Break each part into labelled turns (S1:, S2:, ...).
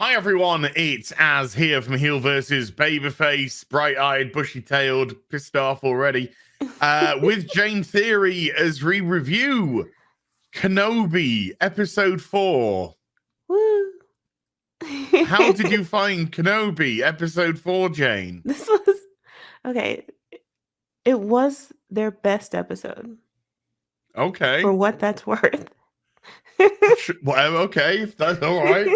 S1: Hi everyone, it's Az here from Heel vs. Babyface, bright-eyed, bushy-tailed, pissed off already, with Jane Theory as we review Kenobi Episode 4.
S2: Woo!
S1: How did you find Kenobi Episode 4, Jane?
S2: This was okay. It was their best episode.
S1: Okay.
S2: For what that's worth.
S1: Well, okay, if that's all right.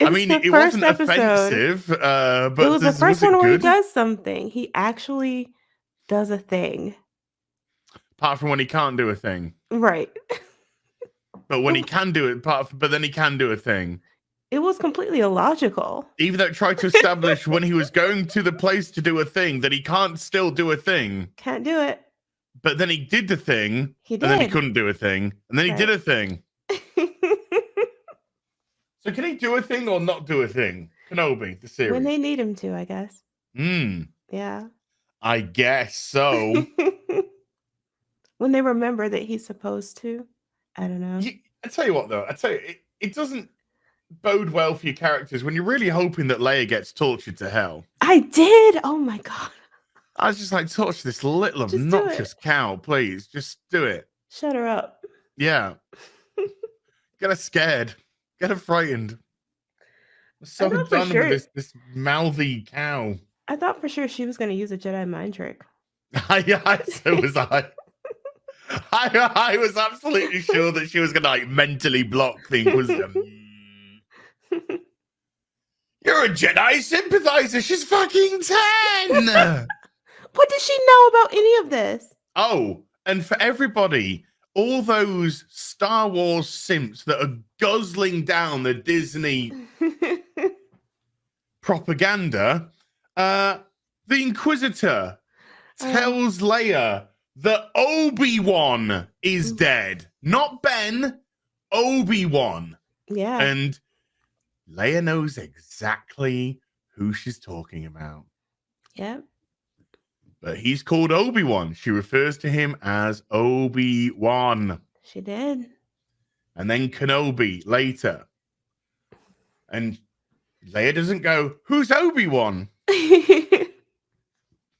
S1: I mean, it wasn't offensive, but
S2: it was the first one where
S1: good?
S2: he does something. He actually does a thing.
S1: Apart from when he can't do a thing.
S2: Right.
S1: But when he can do it, but then he can do a thing.
S2: It was completely illogical.
S1: Even though it tried to establish when he was going to the place to do a thing that he can't still do a thing.
S2: Can't do it.
S1: But then he did the thing.
S2: He did.
S1: And then he couldn't do a thing. And then he did a thing. So can he do a thing or not do a thing? Kenobi, the series.
S2: When they need him to, I guess. Yeah.
S1: I guess so.
S2: When they remember that he's supposed to. I don't know.
S1: I tell you what, though. I tell you, it doesn't bode well for your characters when you're really hoping that Leia gets tortured to hell.
S2: I did. Oh my god.
S1: I was just like, torture this little obnoxious cow, please. Just do it.
S2: Shut her up.
S1: Yeah. Get her scared. Get her frightened. I'm so done with this mouthy cow.
S2: I thought for sure she was going to use a Jedi mind trick.
S1: Yeah, so was I. I was absolutely sure that she was going to like mentally block the Inquisitor. You're a Jedi sympathizer. She's fucking 10.
S2: What does she know about any of this?
S1: Oh, and for everybody, all those Star Wars simps that are guzzling down the Disney propaganda, the Inquisitor tells Leia that Obi-Wan is dead. Not Ben, Obi-Wan.
S2: Yeah.
S1: And Leia knows exactly who she's talking about.
S2: Yeah.
S1: But he's called Obi-Wan. She refers to him as Obi-Wan.
S2: She did.
S1: And then Kenobi later. And Leia doesn't go, who's Obi-Wan?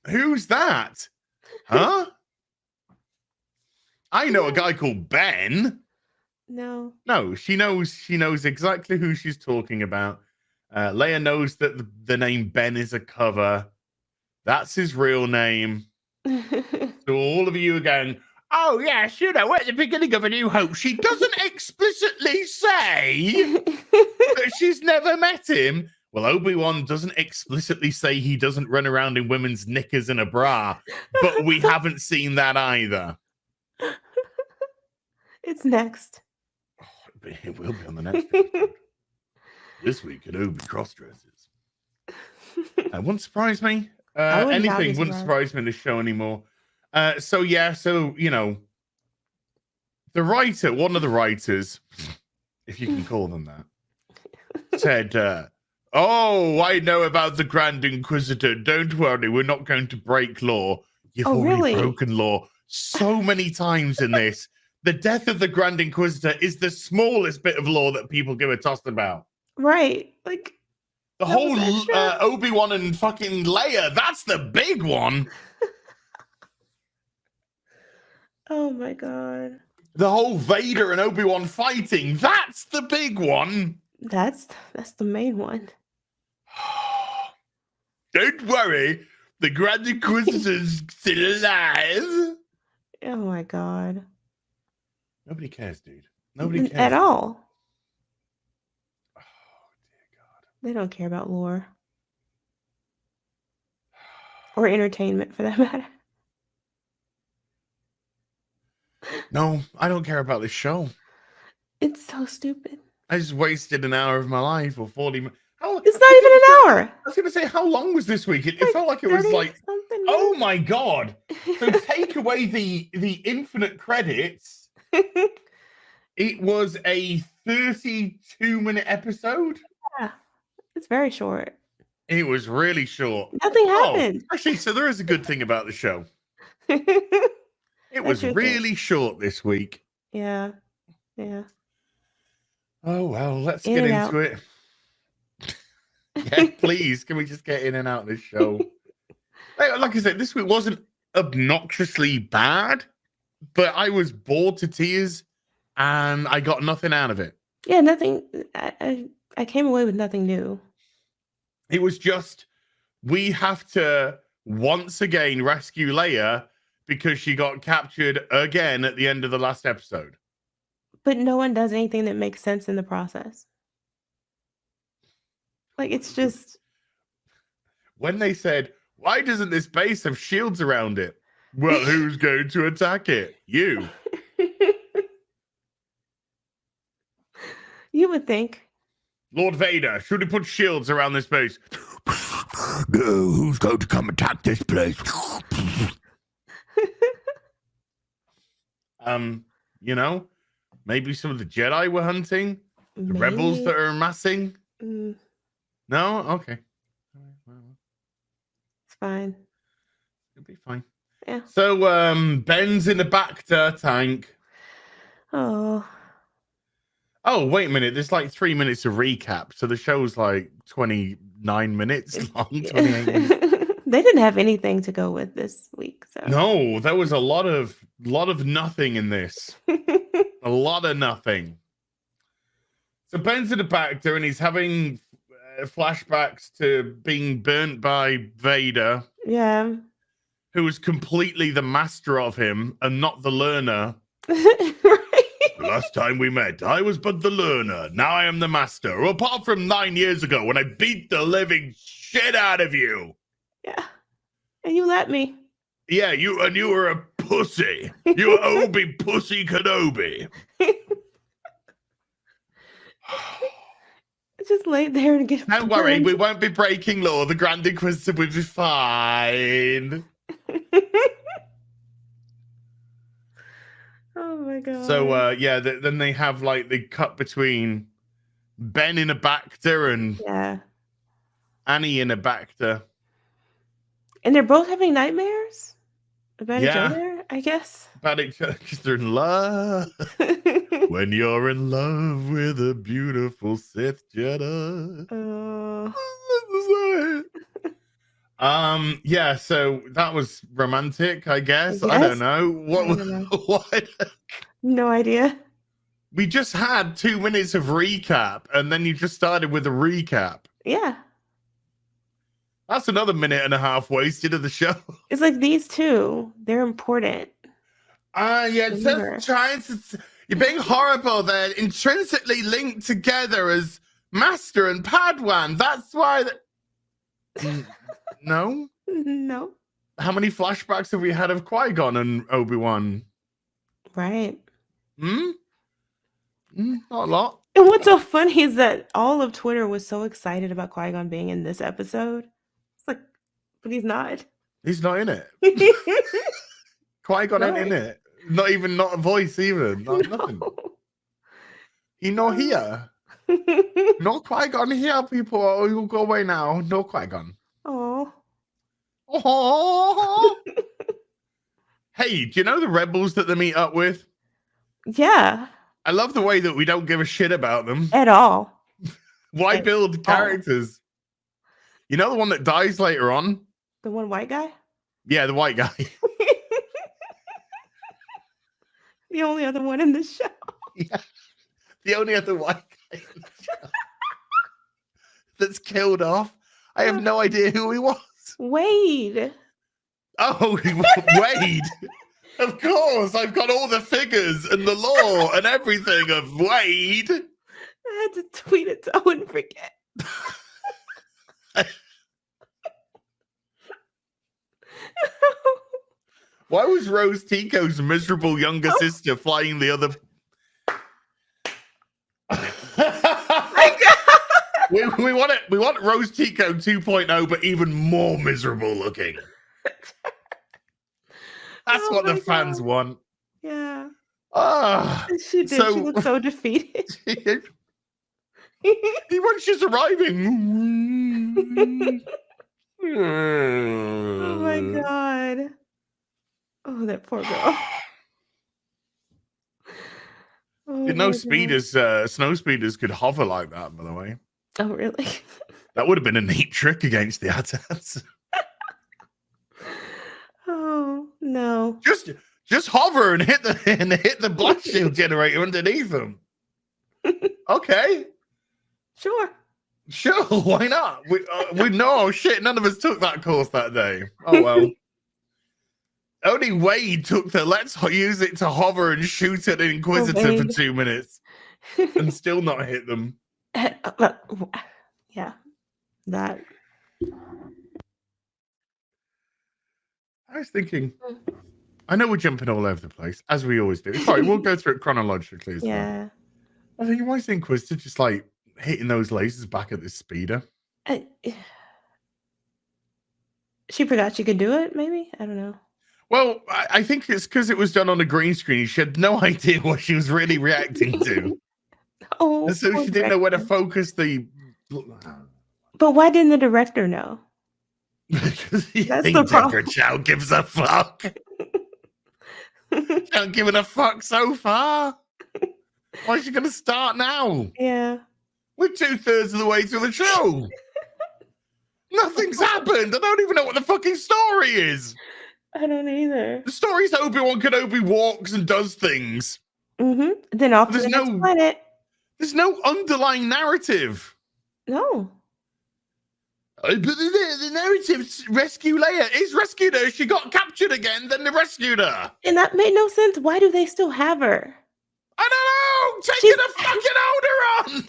S1: Who's that? Huh? I know a guy called Ben.
S2: No.
S1: No, she knows exactly who she's talking about. Leia knows that the name Ben is a cover. That's his real name. So all of you are going, oh, yes, you know, at the beginning of A New Hope, she doesn't explicitly say that she's never met him. Well, Obi-Wan doesn't explicitly say he doesn't run around in women's knickers and a bra, but we haven't seen that either.
S2: It's next.
S1: Oh, it will be on the next episode. This week at Obi cross-dresses. Wouldn't surprise me. Anything wouldn't surprise me in this show anymore. So, you know, the writer, one of the writers, if you can call them that, said, oh, I know about the Grand Inquisitor. Don't worry, we're not going to break law. You've already broken law so many times in this. The death of the Grand Inquisitor is the smallest bit of law that people give a toss about.
S2: Right. Like,
S1: the whole Obi-Wan and fucking Leia, that's the big one.
S2: Oh my god.
S1: The whole Vader and Obi-Wan fighting, that's the big one.
S2: That's the main one.
S1: Don't worry, the Grand Inquisitor's still alive.
S2: Oh my god.
S1: Nobody cares, dude. Nobody cares.
S2: At all. Oh, dear God. They don't care about lore. Or entertainment, for that matter.
S1: No, I don't care about this show.
S2: It's so stupid.
S1: I just wasted an hour of my life or 40 minutes.
S2: It's not even an hour.
S1: I was going to say, how long was this week? It felt like it was like, oh my God. So take away the infinite credits. It was a 32-minute episode.
S2: Yeah, it's very short.
S1: It was really short.
S2: Nothing happened.
S1: Actually, so there is a good thing about the show. It was really short this week.
S2: Yeah. Yeah.
S1: Oh, well, let's
S2: In
S1: get
S2: and
S1: into
S2: out.
S1: it. Yeah, please. Can we just get in and out of this show? Like I said, this week wasn't obnoxiously bad, but I was bored to tears and I got nothing out of it.
S2: Yeah, nothing. I came away with nothing new.
S1: It was just, we have to once again rescue Leia because she got captured again at the end of the last episode.
S2: But no one does anything that makes sense in the process. Like, it's just...
S1: When they said, why doesn't this base have shields around it? Well, who's going to attack it? You.
S2: You would think.
S1: Lord Vader, should he put shields around this base? Who's going to come attack this place? You know, maybe some of the Jedi were hunting, the rebels that are amassing. No? Okay.
S2: It's fine.
S1: It'll be fine.
S2: Yeah.
S1: So, Ben's in the Bacta tank.
S2: Oh,
S1: wait a minute. There's like 3 minutes of recap. So the show's like 29 minutes long, 28 minutes.
S2: They didn't have anything to go with this week. So
S1: no, there was a lot of nothing in this. A lot of nothing. So Ben's in the Bacta and he's having flashbacks to being burnt by Vader.
S2: Yeah.
S1: Who was completely the master of him and not the learner. Last time we met, I was but the learner. Now I am the master. Apart from 9 years ago when I beat the living shit out of you.
S2: Yeah. And you let me.
S1: Yeah, you were a pussy. You were Obi Pussy Kenobi.
S2: Just lay there and get
S1: Don't worry, we won't be breaking law. The Grand Inquisitor will be fine.
S2: Oh my god.
S1: So yeah, then they have like the cut between Ben in a Bacta and Annie in a Bacta.
S2: And they're both having nightmares about each other, I guess.
S1: About each other because they're in love. When you're in love with a beautiful Sith Jedi. Yeah, so that was romantic, I guess. I don't know. What?
S2: No idea.
S1: We just had 2 minutes of recap, and then you just started with a recap.
S2: Yeah.
S1: That's another minute and a half wasted of the show.
S2: It's like these two, they're important.
S1: Yeah, it's just trying to... You're being horrible. They're intrinsically linked together as Master and Padawan. That's why... No?
S2: No.
S1: How many flashbacks have we had of Qui-Gon and Obi-Wan?
S2: Right.
S1: Not a lot.
S2: And what's so funny is that all of Twitter was so excited about Qui-Gon being in this episode. It's like, but he's not.
S1: He's not in it. Qui-Gon ain't in it. Not a voice even. Nothing. He not here. No Qui-Gon here, people. Oh, you'll go away now. No Qui-Gon.
S2: Oh.
S1: Hey, do you know the rebels that they meet up with?
S2: Yeah.
S1: I love the way that we don't give a shit about them.
S2: At all.
S1: Why build characters? You know the one that dies later on?
S2: The one white guy?
S1: Yeah, the white guy.
S2: The only other one in the show.
S1: Yeah. The only other white guy in the show that's killed off. I have no idea who he was.
S2: Wade.
S1: Oh, Wade. Of course, I've got all the figures and the lore and everything of Wade.
S2: I had to tweet it so I wouldn't forget.
S1: Why was Rose Tico's miserable younger sister flying the other?
S2: My God.
S1: We want Rose Tico 2.0, but even more miserable looking. That's what the fans want.
S2: Yeah.
S1: She
S2: did. She looked so defeated.
S1: When she's arriving.
S2: Oh my God. Oh, that poor girl.
S1: Didn't know snow speeders could hover like that, by the way.
S2: Oh, really?
S1: That would have been a neat trick against the AT-ATs.
S2: Oh, no.
S1: Just hover and hit the blast shield generator underneath them. Okay.
S2: Sure.
S1: Sure, why not? We know, shit, none of us took that course that day. Oh, well. Only Wade took the let's use it to hover and shoot at an Inquisitor for 2 minutes and still not hit them.
S2: Yeah, that.
S1: I was thinking, I know we're jumping all over the place, as we always do. Sorry, we'll go through it chronologically as well. I think, why is the Inquisitor just like hitting those lasers back at this speeder?
S2: She forgot she could do it, maybe? I don't know.
S1: Well, I think it's because it was done on a green screen. She had no idea what she was really reacting to. And so she didn't know where to focus the... But
S2: why didn't the director know?
S1: Because he thinks Deborah Chow gives a fuck. She hasn't given a fuck so far. Why is she going to start now?
S2: Yeah.
S1: We're 2/3 of the way through the show. Nothing's happened. I don't even know what the fucking story is.
S2: I don't either.
S1: The story's Obi Wan Kenobi walks and does things.
S2: Then off to the next planet.
S1: There's no underlying narrative.
S2: No.
S1: But the narrative's rescue Leia. Is rescued her. She got captured again. Then they rescued her.
S2: And that made no sense. Why do they still have her?
S1: I don't know. Taking a fucking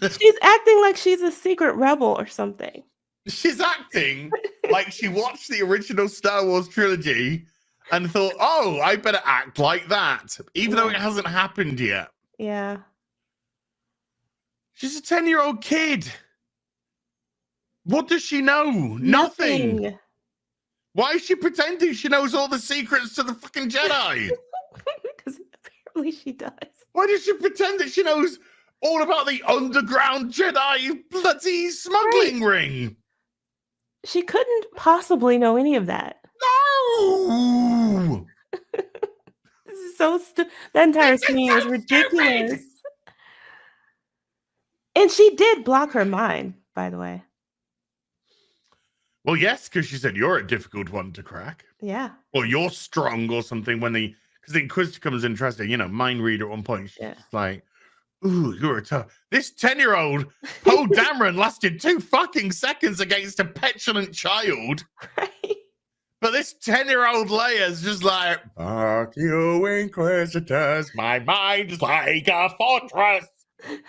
S1: Alderaan.
S2: She's acting like she's a secret rebel or something.
S1: She's acting like she watched the original Star Wars trilogy and thought, oh, I better act like that, even though it hasn't happened yet.
S2: Yeah.
S1: She's a 10-year-old kid. What does she know? Nothing. Why is she pretending she knows all the secrets to the fucking Jedi?
S2: Because apparently she does.
S1: Why does she pretend that she knows all about the underground Jedi bloody smuggling ring?
S2: She couldn't possibly know any of that.
S1: No!
S2: This is so that entire scene is ridiculous. Stupid. And she did block her mind, by the way.
S1: Well, yes, because she said you're a difficult one to crack.
S2: Yeah.
S1: Or you're strong or something because the Inquisitor comes in and tries to, mind read at one point. She's just like, ooh, you're a tough. This 10-year-old Poe Dameron lasted 2 fucking seconds against a petulant child.
S2: Right.
S1: But this 10-year-old Leia's just like, fuck you, Inquisitors. My mind's like a fortress.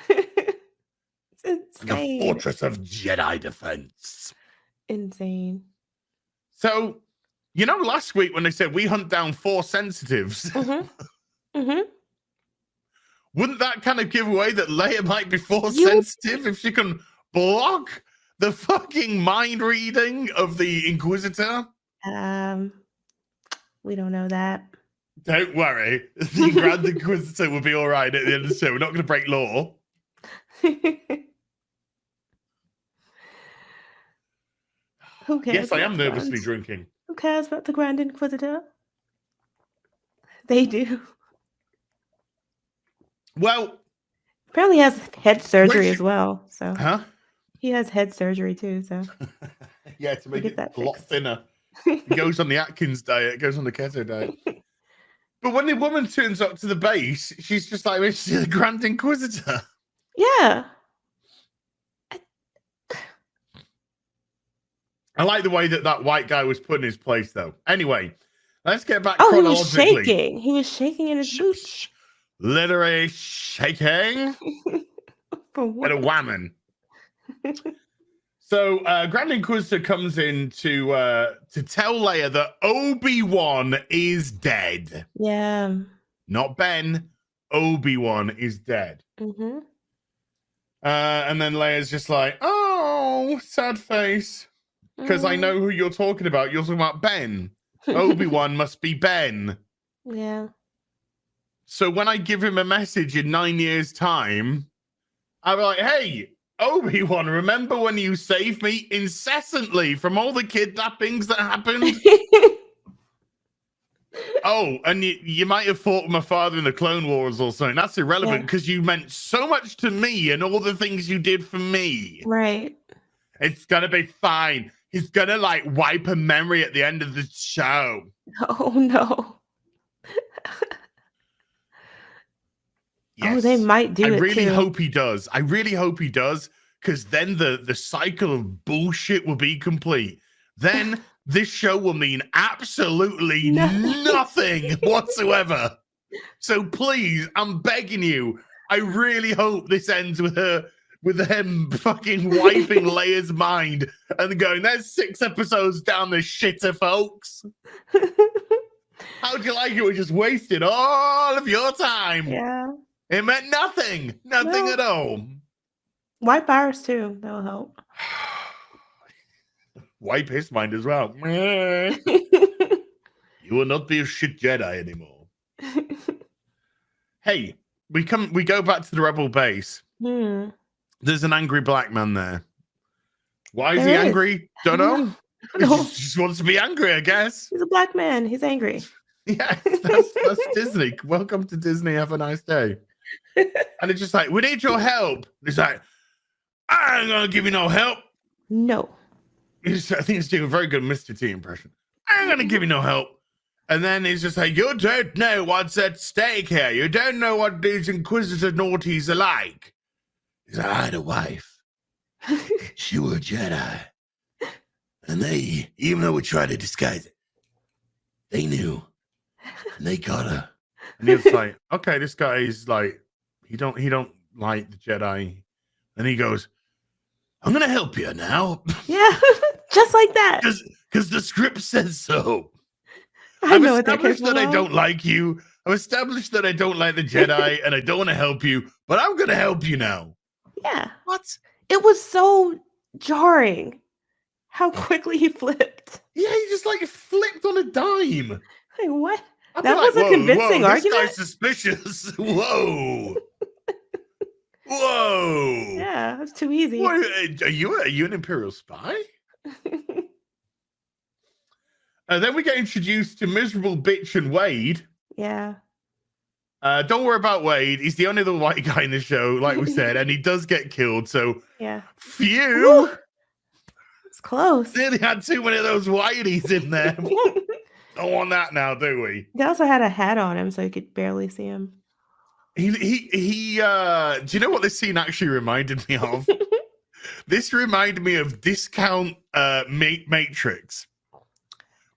S2: It's insane.
S1: Like a fortress of Jedi defense.
S2: Insane.
S1: So, last week when they said we hunt down 4 sensitives, wouldn't that kind of give away that Leia might be force sensitive if she can block the fucking mind reading of the Inquisitor?
S2: We don't know that.
S1: Don't worry. The Grand Inquisitor will be all right at the end of the show. We're not going to break law.
S2: Who cares?
S1: Yes, I am nervously drinking.
S2: Who cares about the Grand Inquisitor? They do.
S1: Well,
S2: apparently he has head surgery as well. So he has head surgery too. So
S1: yeah, to make it a lot thinner. He goes on the Atkins diet, goes on the keto diet. But when the woman turns up to the base, she's just like, she's the Grand Inquisitor.
S2: Yeah.
S1: I like the way that white guy was put in his place, though. Anyway, let's get back chronologically.
S2: He was shaking. He was shaking in his boots.
S1: Literally shaking.
S2: For what?
S1: And a whammon. So, Grand Inquisitor comes in to tell Leia that Obi-Wan is dead.
S2: Yeah.
S1: Not Ben. Obi-Wan is dead.
S2: Mm-hmm.
S1: And then Leia's just like, oh, sad face. Because I know who you're talking about. You're talking about Ben. Obi-Wan must be Ben.
S2: Yeah.
S1: So when I give him a message in 9 years' time, I'll be like, hey, Obi-Wan, remember when you saved me incessantly from all the kidnappings that happened? Oh, and you might have fought with my father in the Clone Wars or something. That's irrelevant because you meant so much to me and all the things you did for me.
S2: Right.
S1: It's gonna be fine. He's gonna like wipe a memory at the end of the show.
S2: Oh no.
S1: Yes.
S2: Oh, they might do it.
S1: I really
S2: too.
S1: hope he does. I really hope he does, because then the cycle of bullshit will be complete. Then this show will mean absolutely nothing whatsoever. So please, I'm begging you. I really hope this ends with him fucking wiping Leia's mind and going, "There's 6 episodes down the shitter, folks." How'd you like it? We just wasted all of your time.
S2: Yeah.
S1: It meant nothing. Nothing at all.
S2: Wipe ours too. That'll help.
S1: Wipe his mind as well. You will not be a shit Jedi anymore. Hey, we go back to the Rebel base. There's an angry black man there. Why is he angry? Don't know. He just wants to be angry, I guess.
S2: He's a black man. He's angry.
S1: Yeah, that's Disney. Welcome to Disney. Have a nice day. And it's just like, "We need your help." He's like, "I ain't gonna give you no help."
S2: No.
S1: I think he's doing a very good Mr. T impression. "I ain't gonna give you no help." And then he's just like, "You don't know what's at stake here. You don't know what these Inquisitor naughties are like." He's like, "I had a wife. She was a Jedi. And they, even though we tried to disguise it, they knew. And they got her." And he was like, "Okay, this guy is like, he don't like the Jedi." And he goes, "I'm gonna help you now."
S2: Yeah, just like that.
S1: Because the script says so.
S2: I've
S1: established that I don't like you. I've established that I don't like the Jedi, and I don't want to help you. But I'm gonna help you now.
S2: Yeah.
S1: What?
S2: It was so jarring how quickly he flipped.
S1: Yeah, he just like flipped on a dime.
S2: Like what?
S1: That was a
S2: convincing argument.
S1: This guy's suspicious. Whoa. Whoa.
S2: Yeah, that's too easy.
S1: What, are you an Imperial spy? Then we get introduced to miserable bitch and Wade.
S2: Yeah.
S1: Don't worry about Wade. He's the only other white guy in the show, like we said, and he does get killed. So
S2: yeah.
S1: Phew.
S2: It's close.
S1: Nearly had too many of those whiteys in there. Don't want that now, do we?
S2: He also had a hat on him, so you could barely see him.
S1: He do you know what this scene actually reminded me of? This reminded me of Discount Matrix.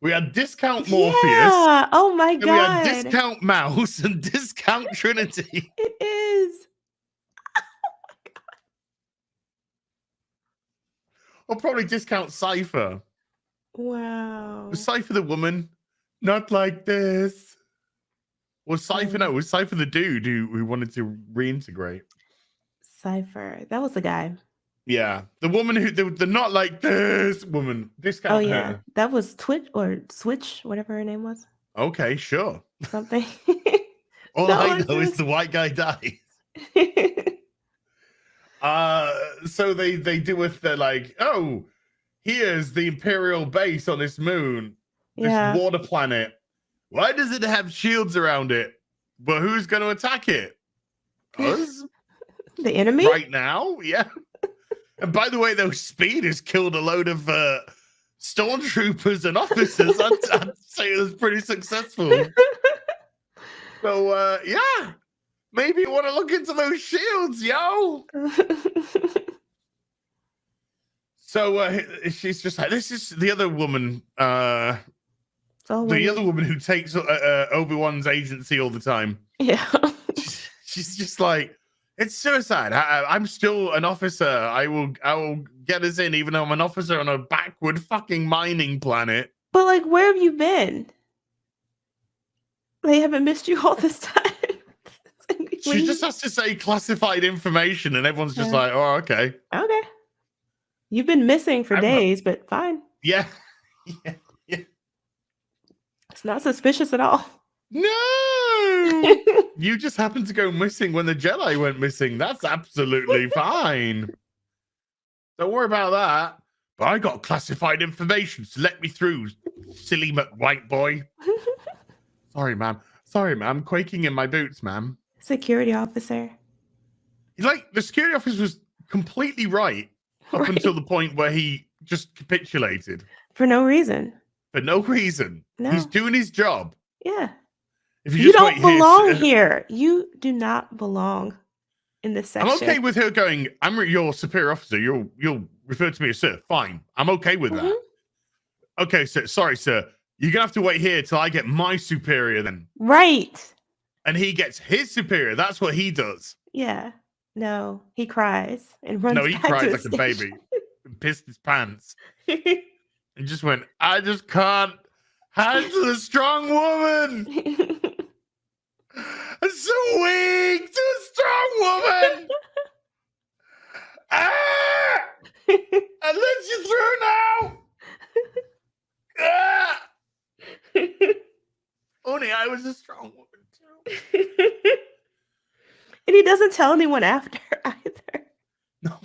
S1: We had Discount Morpheus.
S2: Yeah. Oh my god.
S1: We had Discount Mouse and Discount Trinity.
S2: It is. Oh my god.
S1: Or probably Discount Cypher.
S2: Wow.
S1: Was Cypher the woman? Not like this. Was Cypher no? Was Cypher the dude who wanted to reintegrate?
S2: Cypher. That was the guy.
S1: Yeah, the woman who the not like this woman. Discount.
S2: Oh yeah,
S1: her.
S2: that was Twitch or Switch, whatever her name was.
S1: Okay, sure.
S2: Something.
S1: All I know is the white guy dies. So they do with the like, "Oh, here's the Imperial base on this moon, this water planet. Why does it have shields around it? But who's going to attack it? Us?
S2: The enemy?
S1: Right now? Yeah. And by the way, those speeders killed a load of stormtroopers and officers. I'd say it was pretty successful. So, yeah. Maybe you want to look into those shields, yo. So she's just like, this is the other woman, the other woman who takes Obi-Wan's agency all the time.
S2: Yeah.
S1: She's just like, it's suicide. I'm still an officer. I will get us in, even though I'm an officer on a backward fucking mining planet.
S2: But like, where have you been? They haven't missed you all this time.
S1: She just has to say classified information, and everyone's just like, "Oh, okay."
S2: Okay. You've been missing for days, but fine.
S1: Yeah.
S2: It's not suspicious at all.
S1: No. You just happened to go missing when the Jedi went missing. That's absolutely fine. Don't worry about that. But I got classified information, so let me through, silly white boy. Sorry, ma'am. Sorry, ma'am. Quaking in my boots, ma'am.
S2: Security officer.
S1: Like, the security officer was completely right up until the point where he just capitulated.
S2: For no reason.
S1: For no reason.
S2: No.
S1: He's doing his job.
S2: Yeah.
S1: If
S2: You don't belong here. You do not belong in this section.
S1: I'm okay with her going, I'm your superior officer. You'll refer to me as sir. Fine. I'm okay with that. Okay, sir. Sorry, sir. You're going to have to wait here till I get my superior then.
S2: Right.
S1: And he gets his superior. That's what he does.
S2: Yeah. No, he cries and runs
S1: No, he
S2: back
S1: cries
S2: to
S1: like
S2: the
S1: a baby and pissed his pants. And just went, I just can't handle a strong woman. I'm so weak to a strong woman. I let you through now. Only I was a strong woman too.
S2: And he doesn't tell anyone after either.
S1: No.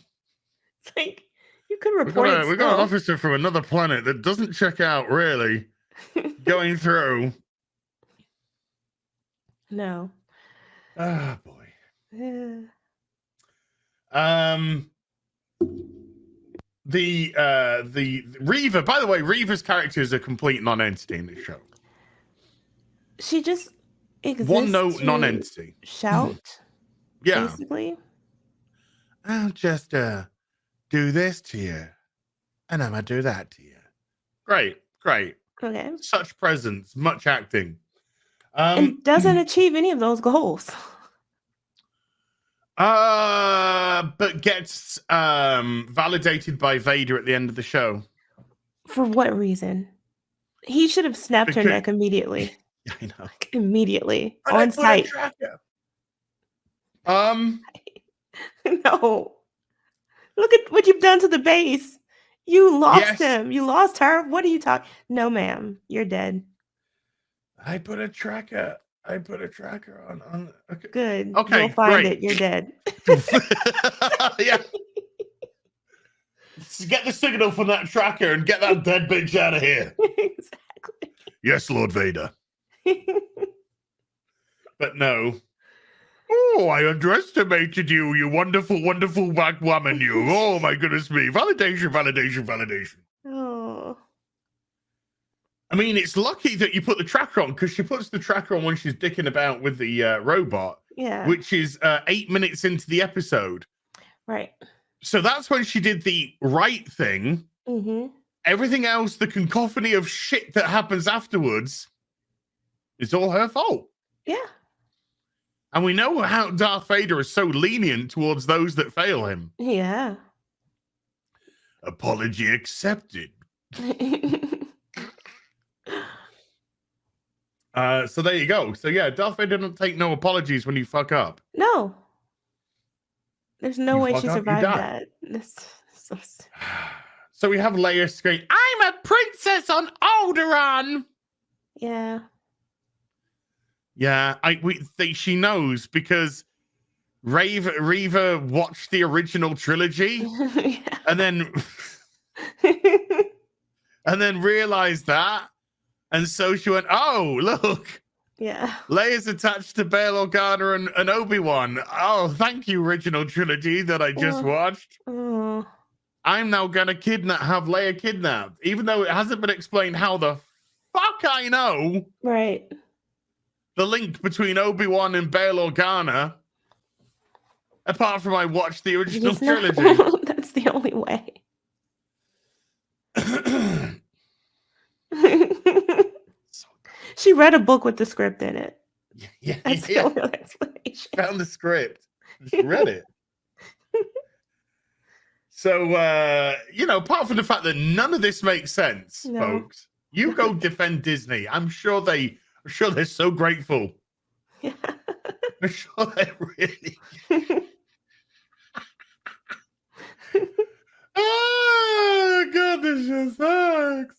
S2: It's like, you could report it.
S1: We got an officer from another planet that doesn't check out, really. Going through.
S2: No.
S1: Ah, boy.
S2: Yeah.
S1: The Reva, by the way, Reva's character is a complete non-entity in this show.
S2: She just exists.
S1: One note non-entity.
S2: Shout.
S1: Yeah.
S2: Basically.
S1: I'll just do this to you. And I'm gonna do that to you. Great.
S2: Okay.
S1: Such presence, much acting.
S2: And doesn't achieve any of those goals.
S1: But gets validated by Vader at the end of the show.
S2: For what reason? He should have snapped her neck immediately.
S1: I know.
S2: Immediately. On sight. No. Look at what you've done to the base. You lost him. You lost her. What are you talking? No, ma'am. You're dead.
S1: I put a tracker on. Okay.
S2: Good.
S1: Okay.
S2: You'll find
S1: great.
S2: it. You're dead.
S1: Yeah. Get the signal from that tracker and get that dead bitch out of here.
S2: Exactly.
S1: Yes, Lord Vader. But no. Oh, I underestimated you, you wonderful, wonderful black woman, you. Oh, my goodness me. Validation.
S2: Oh.
S1: I mean, it's lucky that you put the tracker on, because she puts the tracker on when she's dicking about with the robot.
S2: Yeah.
S1: Which is 8 minutes into the episode.
S2: Right.
S1: So that's when she did the right thing.
S2: Mm-hmm.
S1: Everything else, the cacophony of shit that happens afterwards, is all her fault.
S2: Yeah.
S1: And we know how Darth Vader is so lenient towards those that fail him.
S2: Yeah.
S1: Apology accepted. So there you go. So yeah, Darth Vader doesn't take no apologies when you fuck up.
S2: No. There's no way she
S1: up,
S2: survived that. That's so sad.
S1: So we have Leia scream, I'm a princess on Alderaan.
S2: Yeah.
S1: Yeah, she knows because Reva watched the original trilogy and then realized that. And so she went, oh, look.
S2: Yeah.
S1: Leia's attached to Bail Organa and Obi-Wan. Oh, thank you, original trilogy that I just watched.
S2: Oh.
S1: I'm now going to have Leia kidnapped, even though it hasn't been explained how the fuck I know.
S2: Right.
S1: The link between Obi-Wan and Bail Organa, apart from I watched the original trilogy.
S2: That's the only way. She read a book with the script in it.
S1: Yeah,
S2: that's the only explanation.
S1: Found the script. Just read it. So, apart from the fact that none of this makes sense, folks, you go defend Disney. I'm sure they're so grateful.
S2: Yeah.
S1: I'm sure they really. Oh God, this just sucks.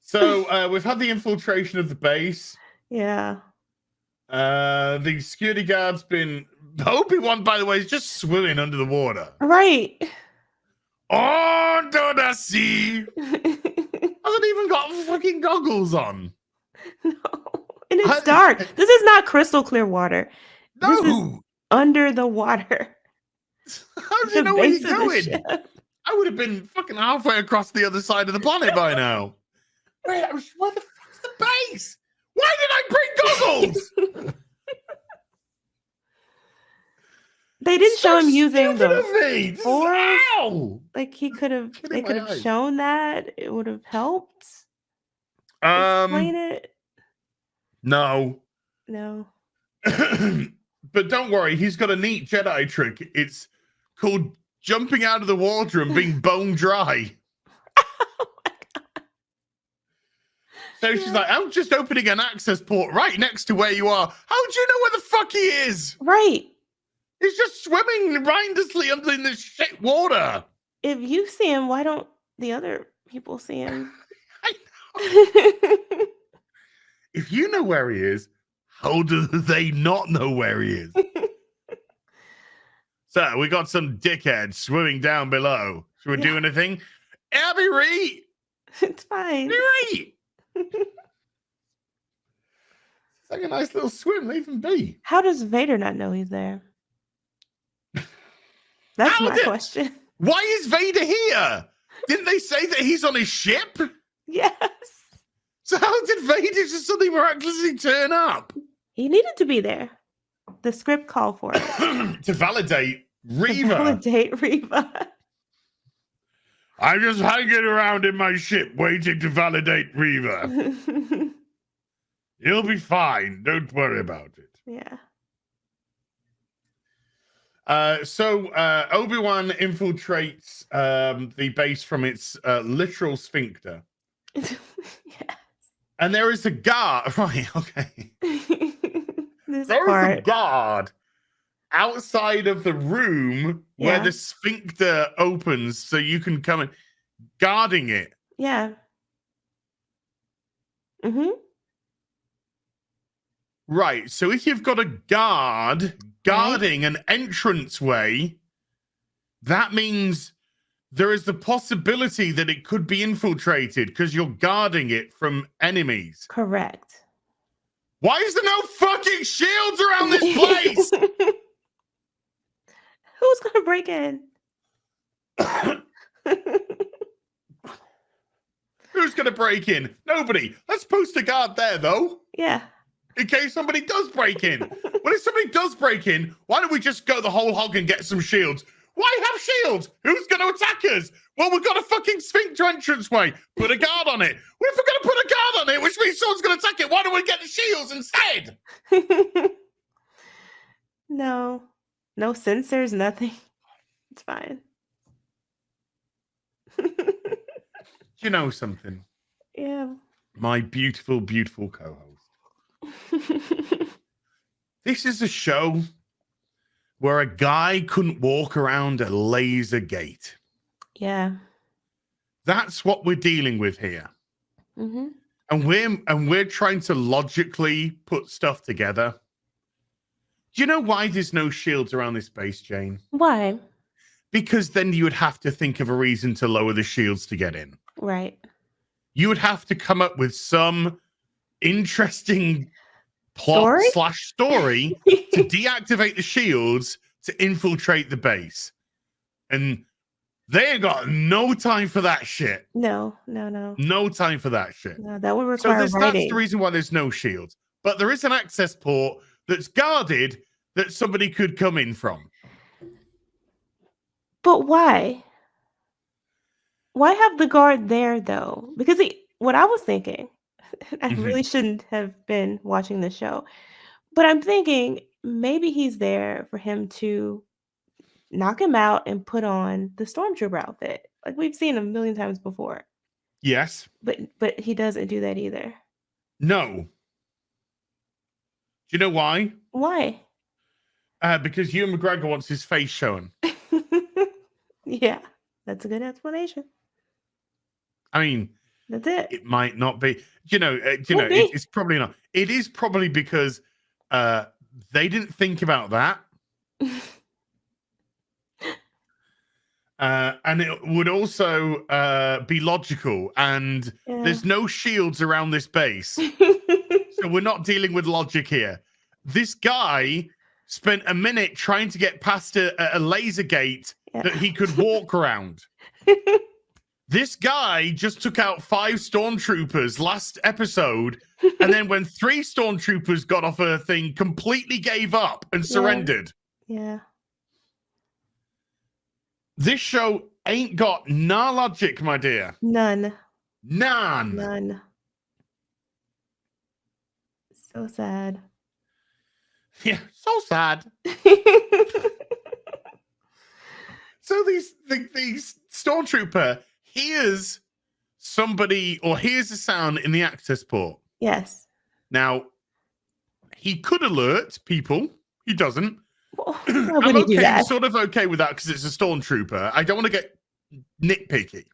S1: So we've had the infiltration of the base.
S2: Yeah.
S1: The security guard's been. Obi-Wan, by the way, is just swimming under the water.
S2: Right.
S1: Under the sea. Hasn't even got fucking goggles on.
S2: No. And it's dark. This is not crystal clear water.
S1: No.
S2: This is under the water.
S1: How do you know where you're going? I would have been fucking halfway across the other side of the planet by now. Where the fuck's the base? Why did I bring goggles?
S2: They didn't show him using
S1: the
S2: force.
S1: Ow!
S2: Like they could have shown that. It would have helped. Explain it.
S1: No. But don't worry, he's got a neat Jedi trick. It's called jumping out of the water and being bone dry.
S2: Oh my God.
S1: So she's like, I'm just opening an access port right next to where you are. How do you know where the fuck he is?
S2: Right.
S1: He's just swimming mindlessly under in this shit water.
S2: If you see him, why don't the other people see him?
S1: I know. If you know where he is, how do they not know where he is? So we got some dickhead swimming down below. Should we do anything? Abby Reed!
S2: It's fine.
S1: Reed! It's like a nice little swim. Leave him be.
S2: How does Vader not know he's there? That's my question.
S1: Why is Vader here? Didn't they say that he's on his ship?
S2: Yes.
S1: So how did Vader just suddenly miraculously turn up?
S2: He needed to be there. The script called for it.
S1: To validate Reva.
S2: To validate Reva.
S1: I'm just hanging around in my ship waiting to validate Reva. You'll be fine. Don't worry about it.
S2: Yeah.
S1: So Obi-Wan infiltrates the base from its literal sphincter.
S2: Yes.
S1: And there is a guard. Right, okay.
S2: There is
S1: a guard outside of the room where the sphincter opens so you can come in, guarding it.
S2: Yeah. Mm-hmm.
S1: Right. So if you've got a guard guarding an entranceway, that means there is the possibility that it could be infiltrated because you're guarding it from enemies.
S2: Correct.
S1: Why is there no fucking shields around this place?
S2: Who's gonna break in?
S1: Who's gonna break in? Nobody. Let's post a guard there, though.
S2: Yeah.
S1: In case somebody does break in. Well, if somebody does break in, why don't we just go the whole hog and get some shields? Why have shields? Who's going to attack us? Well, we've got a fucking sphincter entranceway. Put a guard on it. What if we're going to put a guard on it, which means someone's going to attack it? Why don't we get the shields instead?
S2: No sensors, nothing. It's fine.
S1: You know something?
S2: Yeah.
S1: My beautiful, beautiful co-host. This is a show where a guy couldn't walk around a laser gate.
S2: Yeah.
S1: That's what we're dealing with here.
S2: Mm-hmm.
S1: And we're trying to logically put stuff together. Do you know why there's no shields around this base, Jane?
S2: Why?
S1: Because then you would have to think of a reason to lower the shields to get in.
S2: Right.
S1: You would have to come up with some interesting plot/story to deactivate the shields to infiltrate the base. And they ain't got no time for that shit.
S2: No.
S1: No time for that shit.
S2: No, that would require
S1: that's the reason why there's no shields. But there is an access port that's guarded that somebody could come in from.
S2: But why? Why have the guard there, though? Because what I was thinking, I really shouldn't have been watching the show, but I'm thinking maybe he's there for him to knock him out and put on the stormtrooper outfit, like we've seen a million times before.
S1: Yes.
S2: But he doesn't do that either.
S1: No. Do you know why?
S2: Why?
S1: Because Ewan McGregor wants his face shown.
S2: Yeah, that's a good explanation.
S1: I mean,
S2: that's it.
S1: It might not be. It's probably not. It is probably because they didn't think about that. And it would also be logical. And there's no shields around this base. So So we're not dealing with logic here. This guy spent a minute trying to get past a laser gate that he could walk around. This guy just took out 5 stormtroopers last episode, and then when 3 stormtroopers got off a thing, completely gave up and surrendered.
S2: Yeah.
S1: This show ain't got no logic, my dear.
S2: None.
S1: None.
S2: So sad.
S1: Yeah, so sad. So these stormtrooper hears somebody or hears a sound in the access port.
S2: Yes.
S1: Now, he could alert people. He doesn't.
S2: Well,
S1: I'm okay, I'm sort of okay with that because it's a stormtrooper. I don't want to get nitpicky.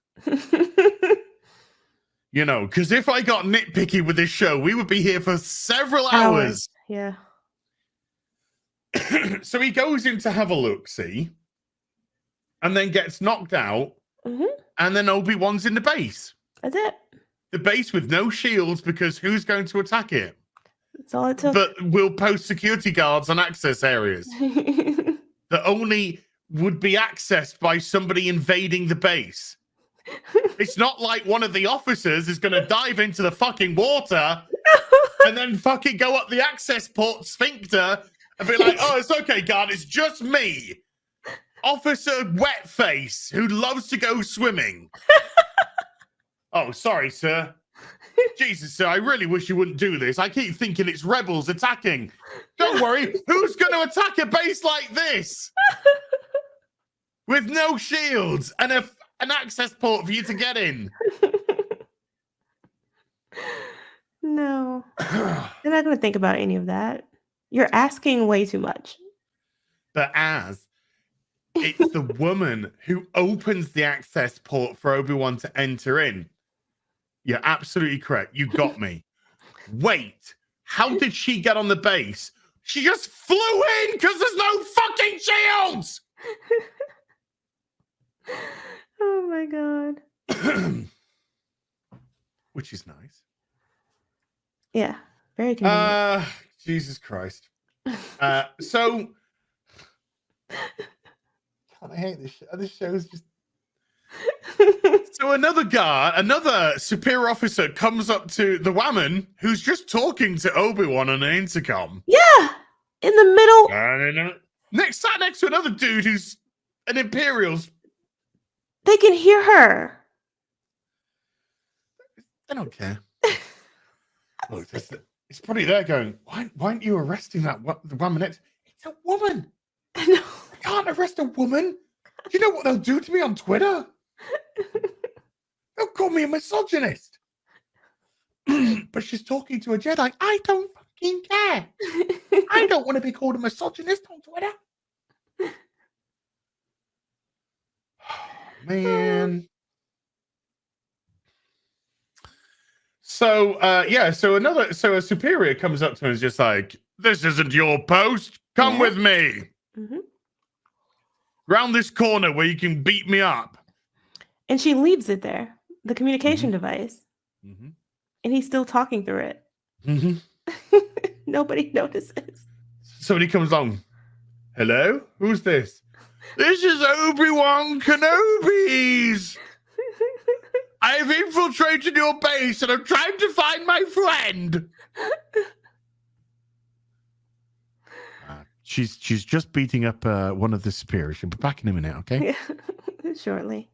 S1: You know, because if I got nitpicky with this show, we would be here for several hours.
S2: Yeah.
S1: So he goes in to have a look-see and then gets knocked out. And then Obi-Wan's in the base.
S2: That's it.
S1: The base with no shields because who's going to attack it?
S2: That's all it took.
S1: But we'll post security guards on access areas that only would be accessed by somebody invading the base. It's not like one of the officers is going to dive into the fucking water and then fucking go up the access port sphincter and be like, oh, it's okay, guard, it's just me. Officer Wetface, who loves to go swimming. Oh, sorry, sir. Jesus, sir, I really wish you wouldn't do this. I keep thinking it's rebels attacking. Don't worry, who's going to attack a base like this? With no shields and an access port for you to get in.
S2: No. You're not going to think about any of that. You're asking way too much.
S1: But it's the woman who opens the access port for Obi-Wan to enter in. You're absolutely correct. You got me. Wait, how did she get on the base? She just flew in because there's no fucking shields!
S2: Oh my god.
S1: Which is nice.
S2: Yeah, very convenient.
S1: Jesus Christ. So God, I hate this show. This show is just so another superior officer comes up to the woman who's just talking to Obi-Wan on an intercom.
S2: Yeah, in the middle.
S1: Sat next to another dude who's an Imperial's.
S2: They can hear her.
S1: I don't care. Look, it's probably there going, why aren't you arresting the woman next? It's a woman.
S2: I know.
S1: I can't arrest a woman. Do you know what they'll do to me on Twitter? They'll call me a misogynist. But she's talking to a Jedi. I don't fucking care. I don't want to be called a misogynist on Twitter. Man. So a superior comes up to him and is just like, this isn't your post. Come with me. Round this corner where you can beat me up.
S2: And she leaves it there, the communication device. And he's still talking through it. Nobody notices.
S1: Somebody comes along. Hello? Who's this? This is Obi Wan Kenobi's. I've infiltrated your base and I'm trying to find my friend. She's just beating up one of the superiors. She'll be back in a minute, okay?
S2: Yeah. Shortly.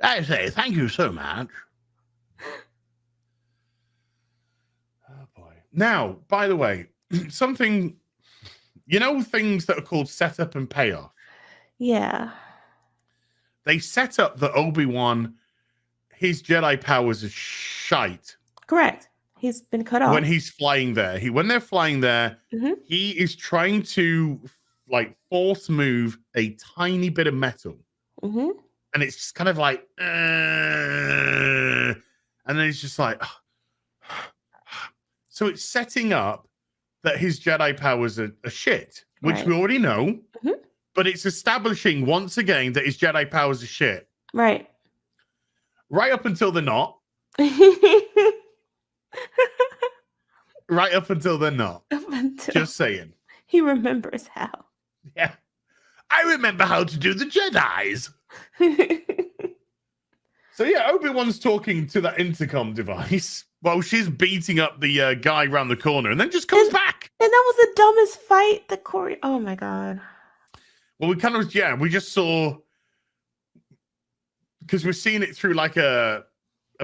S1: I say, thank you so much. Oh boy. Now, by the way, something, things that are called setup and payoff.
S2: Yeah.
S1: They set up that Obi-Wan, his Jedi powers are shite.
S2: Correct. He's been cut off.
S1: When he's flying there. When they're flying there, he is trying to force move a tiny bit of metal. And it's just kind of like, and then it's just like, so it's setting up that his Jedi powers are shit, which we already know, but it's establishing once again that his Jedi powers are shit.
S2: Right.
S1: Right up until they're not. right up until they're not. Just saying.
S2: He remembers how.
S1: Yeah. I remember how to do the Jedis. So yeah, Obi-Wan's talking to that intercom device while she's beating up the guy around the corner and then just comes back.
S2: And that was the dumbest fight. Oh my God.
S1: Well, we just saw, because we're seeing it through like a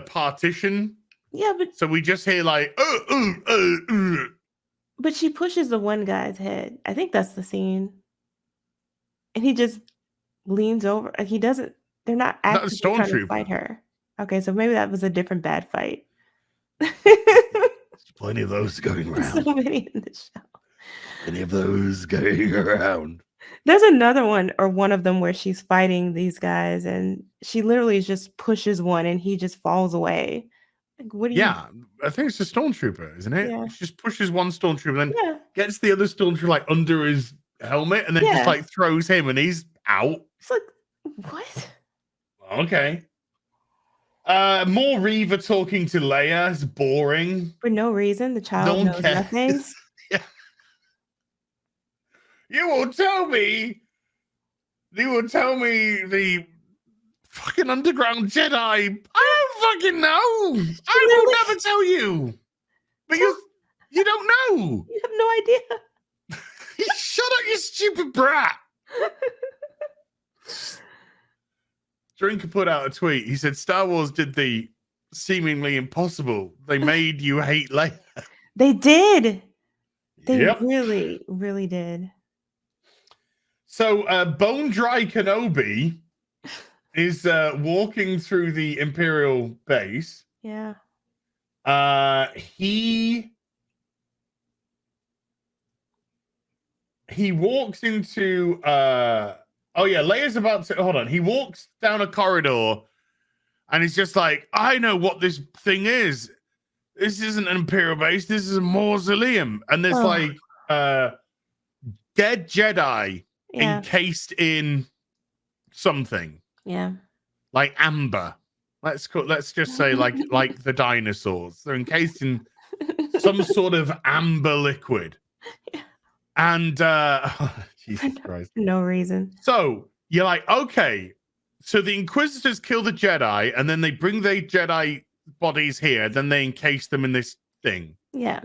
S1: partition.
S2: Yeah, but
S1: so we just hear like,
S2: But she pushes the one guy's head. I think that's the scene. And he just leans over. He doesn't. They're not actively trying to fight her. Okay, so maybe that was a different bad fight.
S1: There's plenty of those going around.
S2: So many in the show.
S1: Plenty of those going around.
S2: There's another one, or one of them, where she's fighting these guys, and she literally just pushes one, and he just falls away. Like, what do you?
S1: Yeah, I think it's a stormtrooper, isn't it?
S2: Yeah.
S1: She just pushes one stormtrooper, then gets the other stormtrooper like under his helmet, and then just like throws him, and he's out.
S2: It's like, what?
S1: Okay. More Reva talking to Leia is boring.
S2: For no reason. The child knows nothing.
S1: Yeah. You will tell me the fucking underground Jedi. I don't fucking know. I will never tell you. But you don't know.
S2: You have no idea.
S1: Shut up, you stupid brat. Drinker put out a tweet. He said, Star Wars did the seemingly impossible. They made you hate Leia.
S2: They did. They really, really did.
S1: So, Bone Dry Kenobi is walking through the Imperial base.
S2: Yeah.
S1: He walks into Leia's about to hold on. He walks down a corridor and he's just like, I know what this thing is. This isn't an Imperial base, this is a mausoleum. And there's like dead Jedi encased in something.
S2: Yeah.
S1: Like amber. Let's just say like the dinosaurs. They're encased in some sort of amber liquid. Yeah. And Jesus Christ.
S2: No reason.
S1: So you're like, okay. So the Inquisitors kill the Jedi, and then they bring the Jedi bodies here, then they encase them in this thing.
S2: Yeah.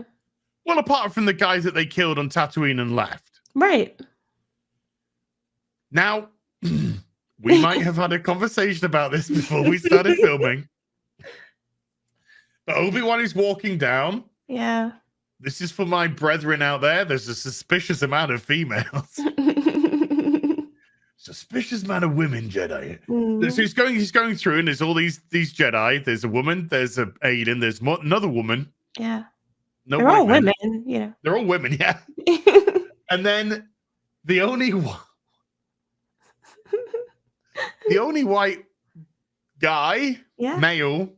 S1: Well, apart from the guys that they killed on Tatooine and left.
S2: Right.
S1: Now, we might have had a conversation about this before we started filming. But Obi-Wan is walking down.
S2: Yeah.
S1: This is for my brethren out there. There's a suspicious amount of females. Suspicious amount of women Jedi. So he's going through, and there's all these Jedi. There's a woman. There's a alien. There's another woman.
S2: Yeah.
S1: No,
S2: they're all women. Yeah.
S1: They're all women. Yeah. And then the only white guy, male,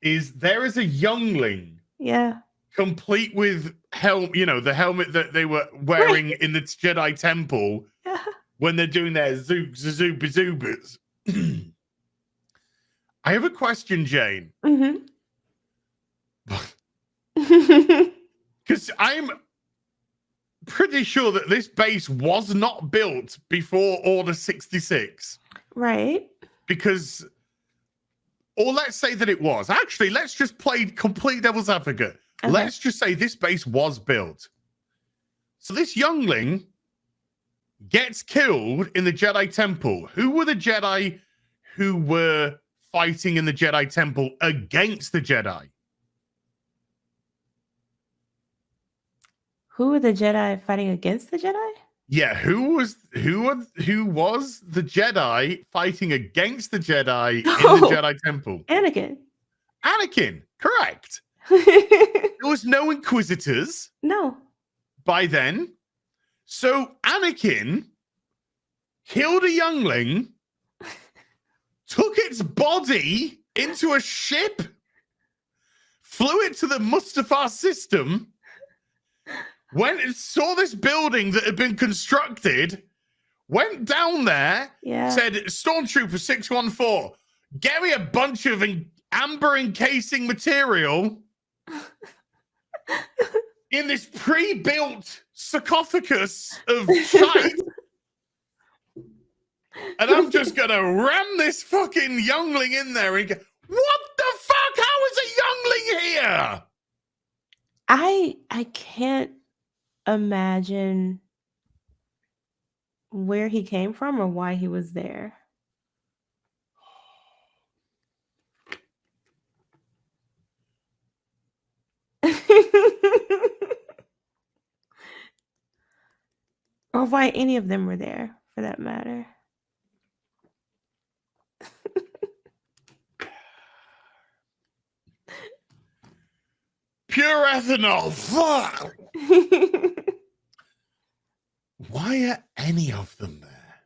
S1: is a youngling.
S2: Yeah.
S1: Complete with the helmet that they were wearing in the Jedi temple when they're doing their zoobas. I have a question, Jane. Because I'm pretty sure that this base was not built before Order 66.
S2: Right.
S1: Because, or let's say that it was. Actually, let's just play complete devil's advocate. Okay. Let's just say this base was built. So this youngling gets killed in the Jedi Temple. Who were the Jedi who were fighting in the Jedi Temple against the Jedi?
S2: Who were the Jedi fighting against the Jedi?
S1: Yeah, who was the Jedi fighting against the Jedi in the Jedi Temple?
S2: Anakin,
S1: correct. There was no Inquisitors.
S2: No.
S1: By then. So Anakin killed a youngling, took its body into a ship, flew it to the Mustafar system, went and saw this building that had been constructed, went down there, said, Stormtrooper 614, get me a bunch of amber encasing material, in this pre-built sarcophagus of shite. And I'm just going to ram this fucking youngling in there and go, what the fuck? How is a youngling here?
S2: I can't imagine where he came from or why he was there. Or why any of them were there, for that matter.
S1: Pure ethanol. Fuck. Why are any of them there?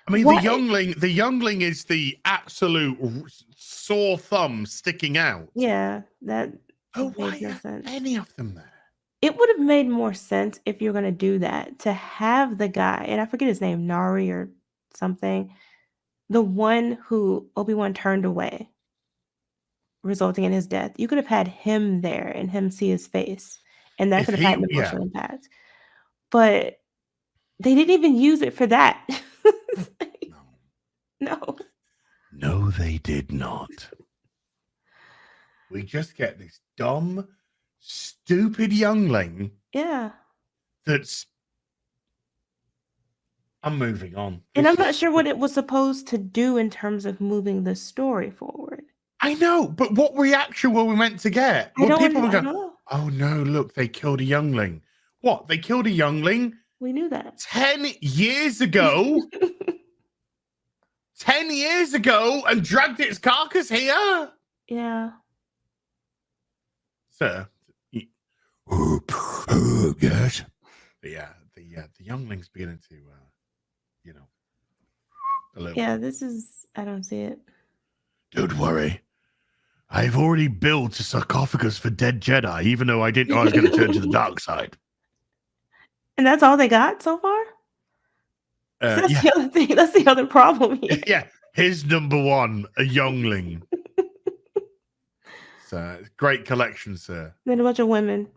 S1: I mean, the youngling is the absolute sore thumb sticking out.
S2: Yeah, that
S1: why
S2: made no
S1: are
S2: sense.
S1: any of them there?
S2: It would have made more sense if you're going to do that, to have the guy, and I forget his name, Nari or something, the one who Obi-Wan turned away, resulting in his death. You could have had him there and him see his face, and that could have had an emotional impact. But they didn't even use it for that. No.
S1: No, they did not. We just get this dumb, stupid youngling.
S2: Yeah.
S1: That's. I'm moving on.
S2: And I'm not sure what it was supposed to do in terms of moving the story forward.
S1: I know, but what reaction were we meant to get? People were going, oh no, look, they killed a youngling. What? They killed a youngling?
S2: We knew that.
S1: 10 years ago? 10 years ago and dragged its carcass here?
S2: Yeah.
S1: Sir. Yes. The youngling's beginning to, a little.
S2: Yeah, I don't see it.
S1: Don't worry. I've already built a sarcophagus for dead Jedi, even though I didn't know I was going to turn to the dark side.
S2: And that's all they got so far? That's the other thing. That's the other problem here.
S1: Yeah. Here's number one, a youngling. So great collection, sir.
S2: Then a bunch of women.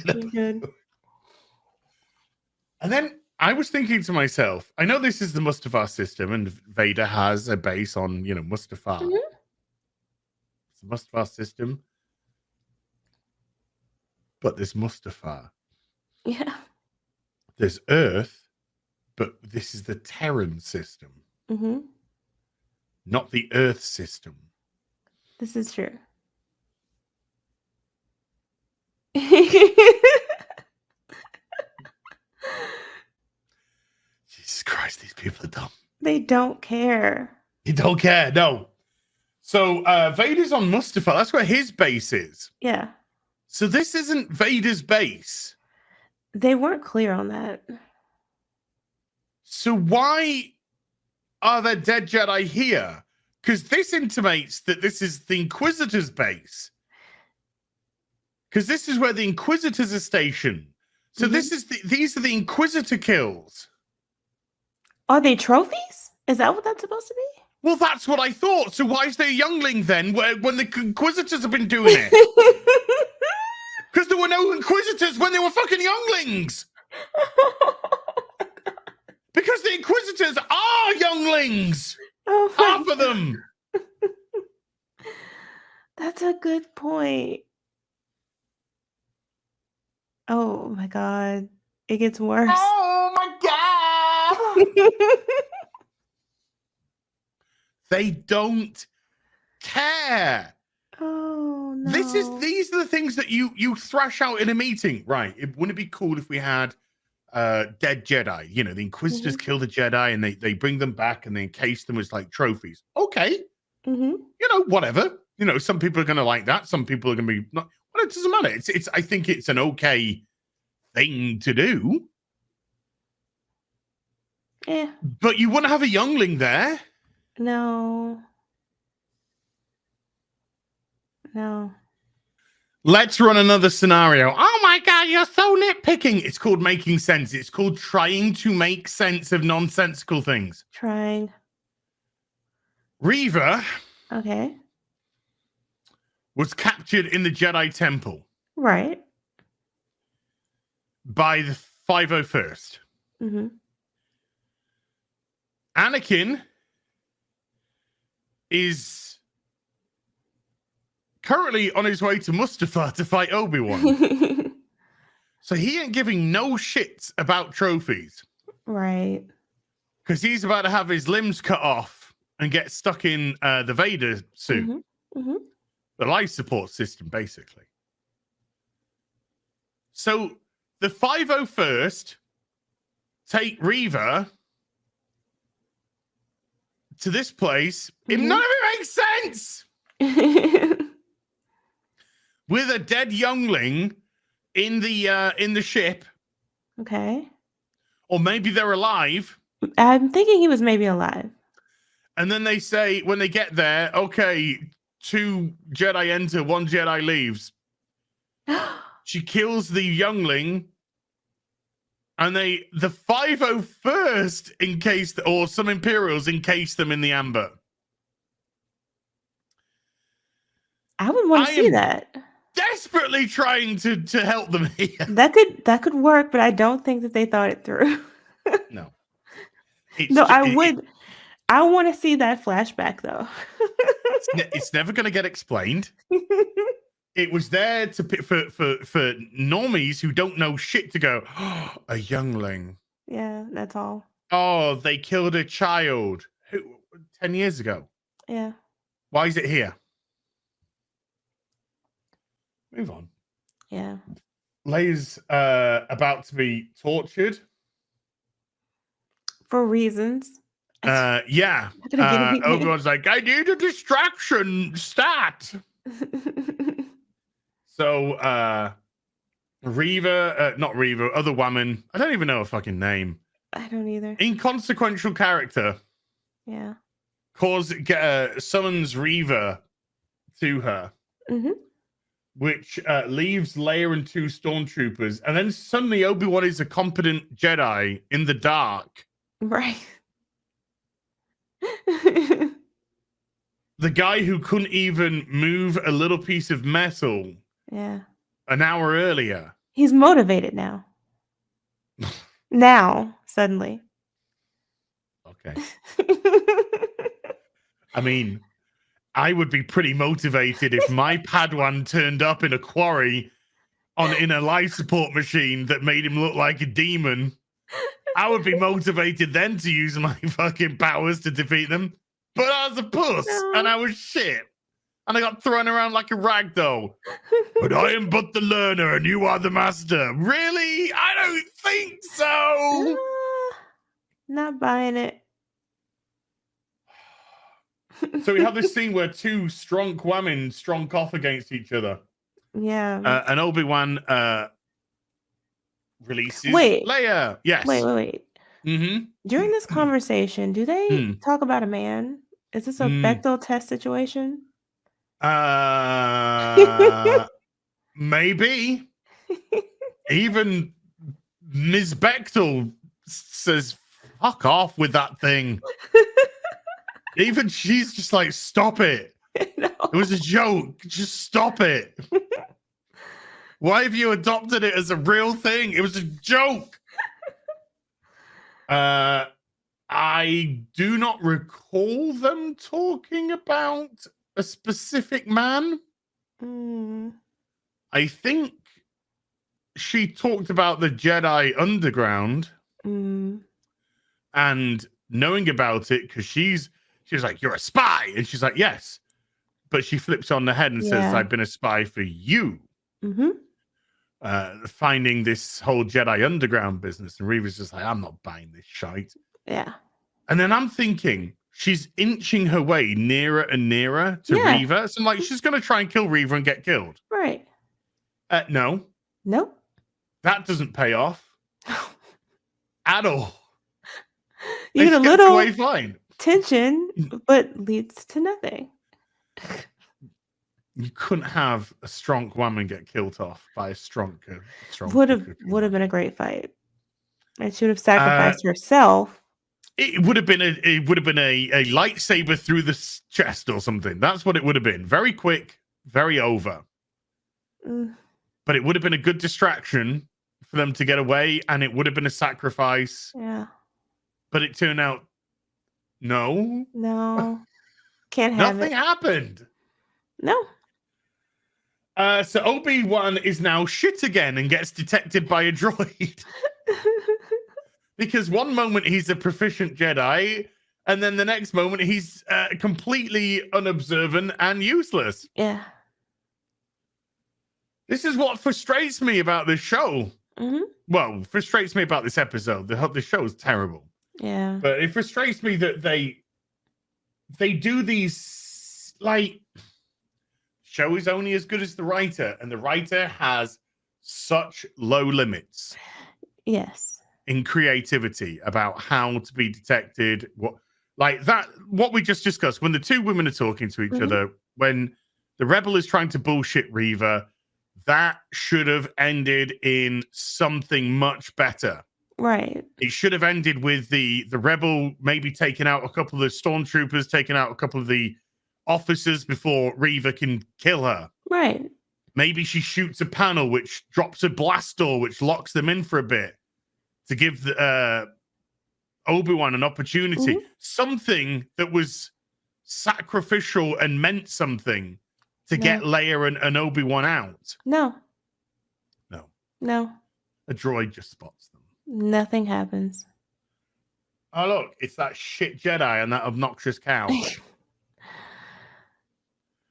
S2: Good.
S1: And then I was thinking to myself, I know this is the Mustafar system, and Vader has a base on, Mustafar.
S2: Mm-hmm.
S1: It's the Mustafar system. But there's Mustafar.
S2: Yeah.
S1: There's Earth, but this is the Terran system.
S2: Mm-hmm.
S1: Not the Earth system.
S2: This is true.
S1: Jesus Christ, these people are dumb.
S2: They don't care.
S1: They don't care, no. So Vader's on Mustafar. That's where his base is.
S2: Yeah.
S1: So this isn't Vader's base.
S2: They weren't clear on that.
S1: So why are there dead Jedi here? Because this intimates that this is the Inquisitor's base. Because this is where the Inquisitors are stationed. So these are the Inquisitor kills.
S2: Are they trophies? Is that what that's supposed to be?
S1: Well, that's what I thought. So why is there a youngling then when the Inquisitors have been doing it? Because there were no Inquisitors when they were fucking younglings. Because the Inquisitors are younglings.
S2: Oh,
S1: half of them.
S2: That's a good point. Oh my God. It gets worse.
S1: Oh my God. They don't care.
S2: Oh no.
S1: These are the things that you thrash out in a meeting, right? Wouldn't it be cool if we had dead Jedi? The Inquisitors kill the Jedi and they bring them back and they encase them as like trophies. Okay. Whatever. Some people are going to like that. Some people are going to be not. Well, it doesn't matter. It's. I think it's an okay thing to do.
S2: Yeah.
S1: But you wouldn't have a youngling there.
S2: No.
S1: Let's run another scenario. Oh my God, you're so nitpicking. It's called making sense. It's called trying to make sense of nonsensical things.
S2: Trying.
S1: Reva.
S2: Okay.
S1: Was captured in the Jedi Temple.
S2: Right.
S1: By the 501st.
S2: Mm-hmm.
S1: Anakin is currently on his way to Mustafar to fight Obi-Wan. So he ain't giving no shits about trophies.
S2: Right.
S1: Because he's about to have his limbs cut off and get stuck in the Vader suit.
S2: Mm-hmm. Mm-hmm.
S1: The life support system, basically. So the 501st take Reva to this place.
S2: Mm-hmm.
S1: None of it makes sense. With a dead youngling in the ship.
S2: Okay.
S1: Or maybe they're alive.
S2: I'm thinking he was maybe alive.
S1: And then they say, when they get there, okay, 2 Jedi enter, 1 Jedi leaves. She kills the youngling. And the 501st encased, or some Imperials encased them in the amber.
S2: I would want to see that.
S1: Desperately trying to help them here.
S2: That could work, but I don't think that they thought it through.
S1: No.
S2: I want to see that flashback though.
S1: It's never going to get explained. It was there for normies who don't know shit to go, oh, a youngling.
S2: Yeah, that's all.
S1: Oh, they killed a child 10 years ago.
S2: Yeah.
S1: Why is it here? Move on.
S2: Yeah.
S1: Leia's about to be tortured.
S2: For reasons.
S1: Yeah. Obi-Wan's like, I need a distraction stat. So, Reva, not Reva, other woman. I don't even know her fucking name.
S2: I don't either.
S1: Inconsequential character.
S2: Yeah.
S1: Summons Reva to her.
S2: Mm-hmm.
S1: Which leaves Leia and 2 stormtroopers. And then suddenly Obi-Wan is a competent Jedi in the dark.
S2: Right.
S1: The guy who couldn't even move a little piece of metal.
S2: Yeah.
S1: An hour earlier.
S2: He's motivated now. Suddenly.
S1: Okay. I mean, I would be pretty motivated if my Padawan turned up in a quarry in a life support machine that made him look like a demon. I would be motivated then to use my fucking powers to defeat them. But I was a puss and I was shit. And I got thrown around like a ragdoll. But I am but the learner and you are the master. Really? I don't think so.
S2: Not buying it.
S1: So we have this scene where 2 strong women strong off against each other.
S2: Yeah.
S1: And Obi-Wan releases
S2: Wait.
S1: Leia. Yes.
S2: Wait.
S1: Mm-hmm.
S2: During this conversation, do they talk about a man? Is this a Bechdel test situation?
S1: Maybe. Even Ms. Bechdel says, fuck off with that thing. Even she's just like, stop it.
S2: No.
S1: It was a joke. Just stop it. Why have you adopted it as a real thing? It was a joke. I do not recall them talking about a specific man. I think she talked about the Jedi Underground and knowing about it because she was like, you're a spy. And she's like, yes. But she flips on the head and says, I've been a spy for you. Finding this whole Jedi Underground business. And Reva's just like, I'm not buying this shite.
S2: Yeah.
S1: And then I'm thinking, she's inching her way nearer and nearer to Reva. So I'm like, she's going to try and kill Reva and get killed.
S2: Right.
S1: No.
S2: Nope.
S1: That doesn't pay off. At all.
S2: You get a little
S1: away fine.
S2: tension, but leads to nothing.
S1: You couldn't have a strong woman get killed off by a strong
S2: would have been a great fight. And she would have sacrificed herself.
S1: It would have been a lightsaber through the chest or something. That's what it would have been. Very quick, very over. but it would have been a good distraction for them to get away, and it would have been a sacrifice.
S2: Yeah.
S1: But it turned out, no.
S2: Can't have
S1: Nothing
S2: it.
S1: happened.
S2: No.
S1: So Obi-Wan is now shit again and gets detected by a droid. Because one moment he's a proficient Jedi, and then the next moment he's completely unobservant and useless.
S2: Yeah.
S1: This is what frustrates me about this show.
S2: Mm-hmm.
S1: Well, frustrates me about this episode. The show is terrible.
S2: Yeah.
S1: But it frustrates me that they do these, like, show is only as good as the writer, and the writer has such low limits.
S2: Yes.
S1: In creativity about how to be detected, what we just discussed, when the two women are talking to each other, when the rebel is trying to bullshit Reva, that should have ended in something much better.
S2: Right.
S1: It should have ended with the rebel maybe taking out a couple of the stormtroopers, taking out a couple of the officers before Reva can kill her.
S2: Right.
S1: Maybe she shoots a panel which drops a blast door which locks them in for a bit to give the Obi-Wan an opportunity. Something that was sacrificial and meant something to get Leia and Obi-Wan out.
S2: No.
S1: A droid just spots them.
S2: Nothing happens.
S1: Oh, look, it's that shit Jedi and that obnoxious cow.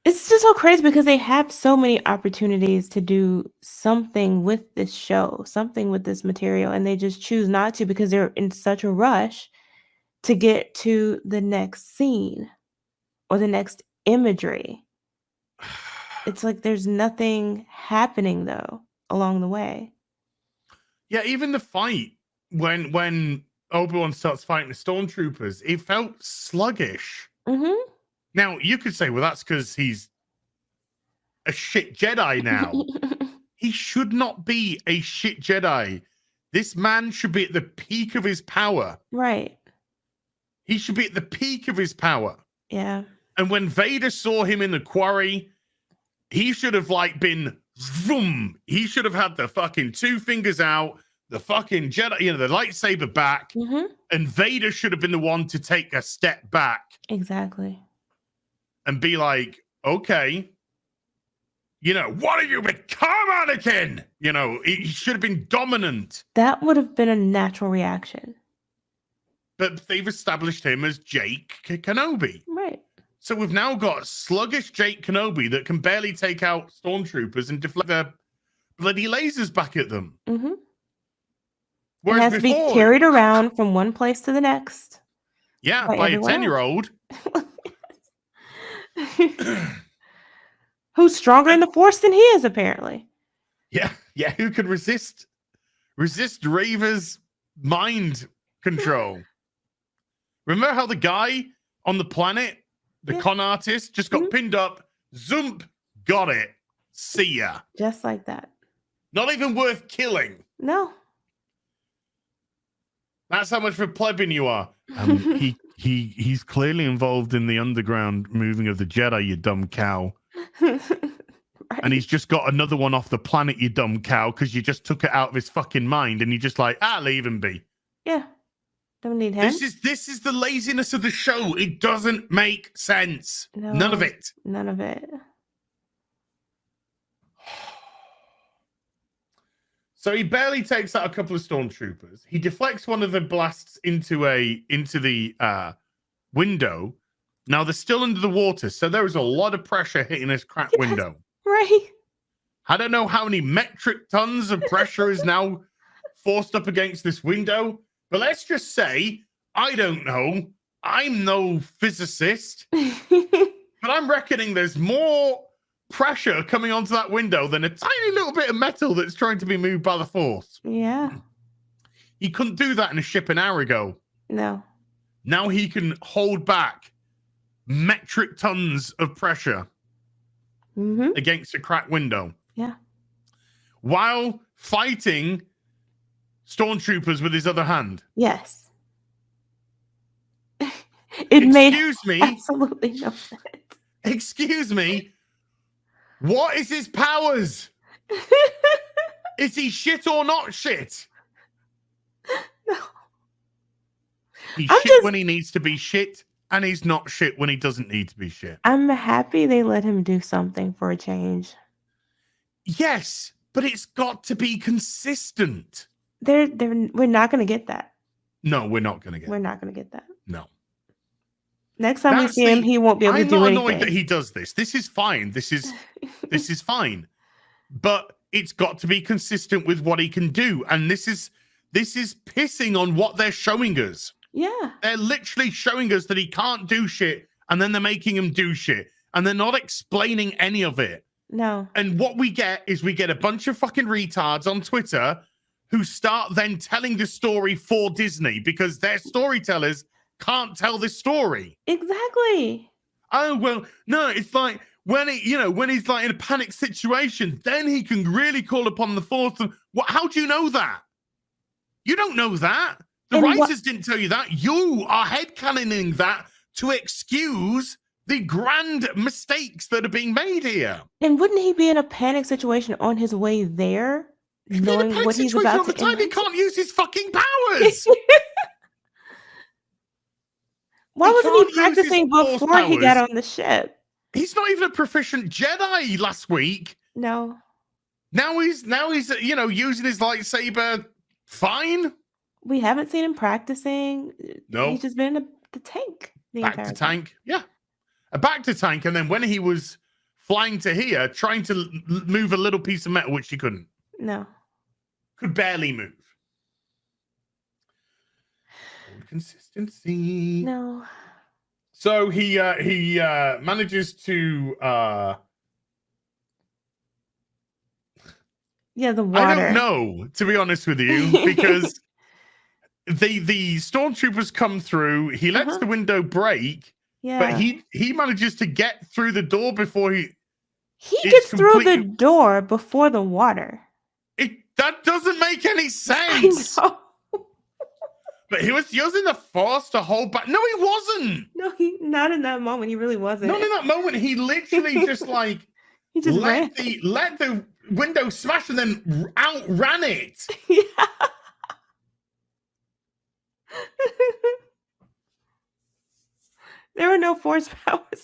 S2: It's just so crazy because they have so many opportunities to do something with this show, something with this material, and they just choose not to because they're in such a rush to get to the next scene or the next imagery. It's like there's nothing happening, though, along the way.
S1: Yeah, even the fight, when Obi-Wan starts fighting the stormtroopers, it felt sluggish. Now, you could say, well, that's because he's a shit Jedi now. He should not be a shit Jedi. This man should be at the peak of his power.
S2: Right.
S1: He should be at the peak of his power.
S2: Yeah.
S1: And when Vader saw him in the quarry, he should have, like, been vroom. He should have had the fucking two fingers out, the fucking Jedi, the lightsaber back, and Vader should have been the one to take a step back.
S2: Exactly.
S1: And be like, okay, what have you become, Anakin? He should have been dominant.
S2: That would have been a natural reaction.
S1: But they've established him as Jake Kenobi.
S2: Right.
S1: So we've now got sluggish Jake Kenobi that can barely take out stormtroopers and deflect their bloody lasers back at them.
S2: It has to be carried around from one place to the next.
S1: Yeah, by a 10-year-old.
S2: Who's stronger in the Force than he is, apparently.
S1: Yeah, who could resist Reva's mind control? Remember how the guy on the planet, the con artist, just got pinned up, zoomp, got it, see ya.
S2: Just like that.
S1: Not even worth killing.
S2: No.
S1: That's how much of a plebeian you are. He's clearly involved in the underground moving of the Jedi, you dumb cow. Right. And he's just got another one off the planet, you dumb cow, because you just took it out of his fucking mind, and you're just like, leave him be.
S2: Yeah. Don't need him.
S1: This is the laziness of the show. It doesn't make sense.
S2: No,
S1: none of it.
S2: None of it.
S1: So he barely takes out a couple of stormtroopers. He deflects one of the blasts into the window. Now they're still under the water, so there is a lot of pressure hitting this cracked window.
S2: Right.
S1: I don't know how many metric tons of pressure is now forced up against this window, but let's just say, I don't know. I'm no physicist, but I'm reckoning there's more pressure coming onto that window than a tiny little bit of metal that's trying to be moved by the Force.
S2: Yeah.
S1: He couldn't do that in a ship an hour ago.
S2: No.
S1: Now he can hold back metric tons of pressure against a cracked window.
S2: Yeah.
S1: While fighting stormtroopers with his other hand.
S2: Yes. It made absolutely no sense.
S1: Excuse me. What is his powers? Is he shit or not shit?
S2: No.
S1: He's shit when he needs to be shit, and he's not shit when he doesn't need to be shit.
S2: I'm happy they let him do something for a change.
S1: Yes, but it's got to be consistent.
S2: We're not going to get that.
S1: No, we're not going to get.
S2: We're not going to get that.
S1: No.
S2: Next time we see him, he won't be able to do anything.
S1: I'm not annoyed that he does this. This is fine. This is fine. But it's got to be consistent with what he can do, and this is pissing on what they're showing us.
S2: Yeah.
S1: They're literally showing us that he can't do shit, and then they're making him do shit, and they're not explaining any of it.
S2: No.
S1: And what we get is a bunch of fucking retards on Twitter who start then telling the story for Disney because their storytellers can't tell this story.
S2: Exactly.
S1: Oh, well, no, it's like when he's like in a panic situation, then he can really call upon the Force. How do you know that? You don't know that. The writers didn't tell you that. You are headcanoning that to excuse the grand mistakes that are being made here.
S2: And wouldn't he be in a panic situation on his way there, knowing what he's about to do?
S1: He can't use his fucking powers.
S2: Why wasn't he practicing before he got on the ship?
S1: He's not even a proficient Jedi last week.
S2: No.
S1: Now he's using his lightsaber fine.
S2: We haven't seen him practicing.
S1: No.
S2: He's just been in the tank.
S1: Back to tank. Yeah. Back to tank. And then when he was flying to here, trying to move a little piece of metal, which he couldn't.
S2: No.
S1: Could barely move. Consistency.
S2: No.
S1: So he manages to
S2: the water.
S1: I don't know, to be honest with you, because the stormtroopers come through, he lets the window break, but he manages to get through the door before he
S2: gets through the door before the water.
S1: That doesn't make any sense.
S2: I know.
S1: But he was using the Force to hold back. No, he wasn't.
S2: No, not in that moment. He really wasn't.
S1: Not in that moment. He literally just like
S2: he just
S1: let the window smash and then outran it.
S2: Yeah. There were no Force powers.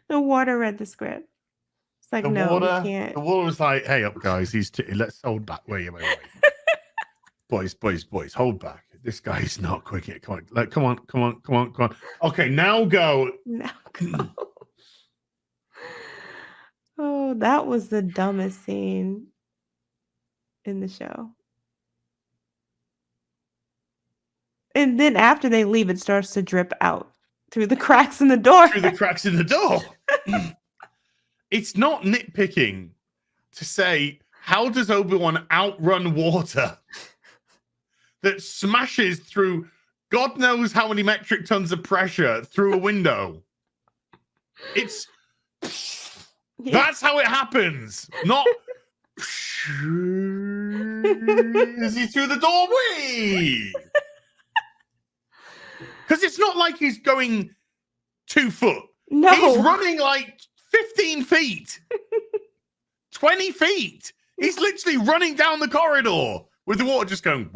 S2: The water read the script. It's like, no, we can't.
S1: The water was like, hey, up, guys. Let's hold back. Wait. Boys, hold back. This guy's not quick yet. Come on. Okay, now go.
S2: Now go. Oh, that was the dumbest scene in the show. And then after they leave, it starts to drip out through the cracks in the door.
S1: It's not nitpicking to say, how does Obi-Wan outrun water that smashes through God knows how many metric tons of pressure through a window? That's how it happens. Not is he through the doorway? Because it's not like he's going 2 foot.
S2: No.
S1: He's running like 15 feet, 20 feet. He's literally running down the corridor with the water just going.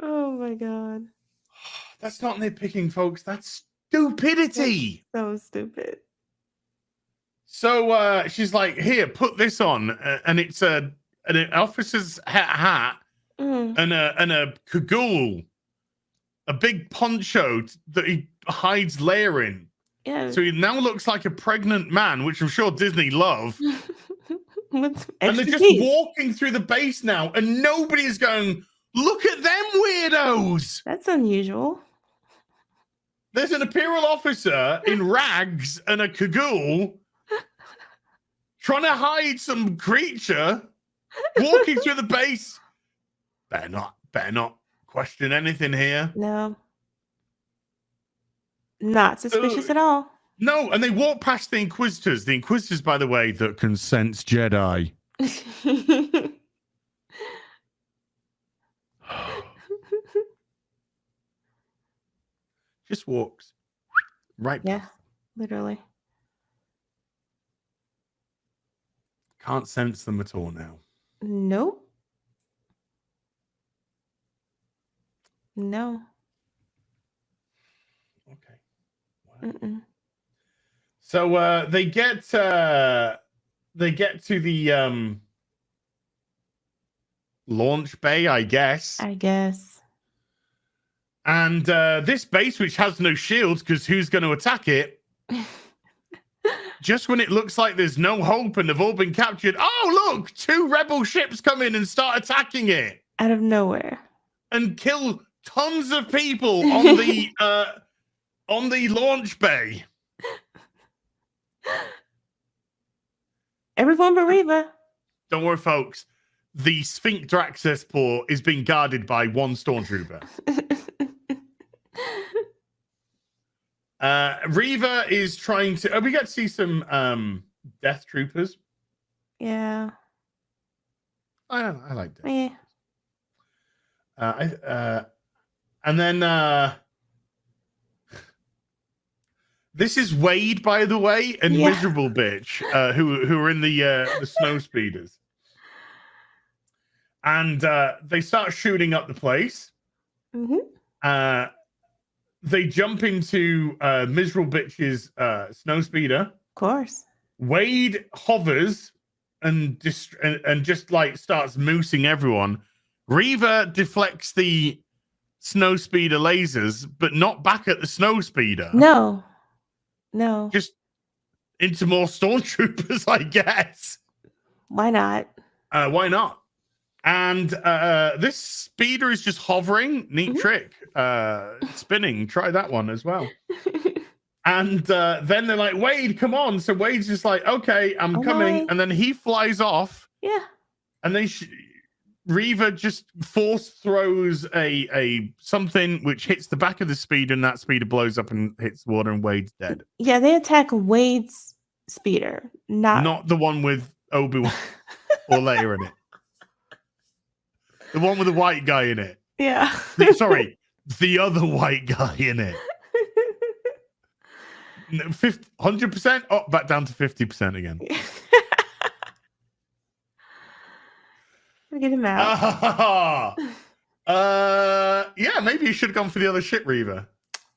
S2: Oh my God.
S1: That's not nitpicking, folks. That's stupidity.
S2: That's so stupid.
S1: So she's like, here, put this on. And it's an officer's hat and a cagoule, a big poncho that he hides Leia in.
S2: Yeah.
S1: So he now looks like a pregnant man, which I'm sure Disney love. And they're just walking through the base now, and nobody is going, look at them weirdos.
S2: That's unusual.
S1: There's an Imperial officer in rags and a cagoule trying to hide some creature walking through the base. Better not question anything here.
S2: No. Not suspicious at all.
S1: No, and they walk past the Inquisitors. The Inquisitors, by the way, that can sense Jedi. Just walks Right.
S2: Yeah,
S1: past.
S2: literally.
S1: Can't sense them at all now.
S2: Nope. No.
S1: Okay.
S2: Mm-mm.
S1: So they get to the launch bay, I guess. And this base, which has no shields, because who's going to attack it? Just when it looks like there's no hope and they've all been captured. Oh, look, 2 rebel ships come in and start attacking it.
S2: Out of nowhere.
S1: And kill tons of people on the launch bay.
S2: Everyone but Reva.
S1: Don't worry, folks. The sphincter access port is being guarded by 1 stormtrooper. Reva is trying to... we get to see some death troopers.
S2: Yeah.
S1: I like that.
S2: Yeah.
S1: And then... this is Wade, by the way, and Miserable Bitch, who are in the snow speeders. And they start shooting up the place.
S2: Mm-hmm.
S1: They jump into Miserable Bitch's snow speeder.
S2: Of course.
S1: Wade hovers and just like starts moosing everyone. Reva deflects the snow speeder lasers, but not back at the snow speeder.
S2: No.
S1: Just into more stormtroopers, I guess.
S2: Why not?
S1: Why not? And this speeder is just hovering. Neat trick. Spinning. Try that one as well. And then they're like, Wade, come on. So Wade's just like, okay, I'm coming. And then he flies off.
S2: Yeah.
S1: And then Reva just force throws a something which hits the back of the speeder, and that speeder blows up and hits water, and Wade's dead.
S2: Yeah, they attack Wade's speeder,
S1: not the one with Obi Wan or Leia in it. The one with the white guy in it.
S2: Yeah.
S1: Sorry, the other white guy in it. 100%? Oh, back down to 50% again.
S2: Get him out.
S1: Yeah, maybe you should have gone for the other ship, Reva.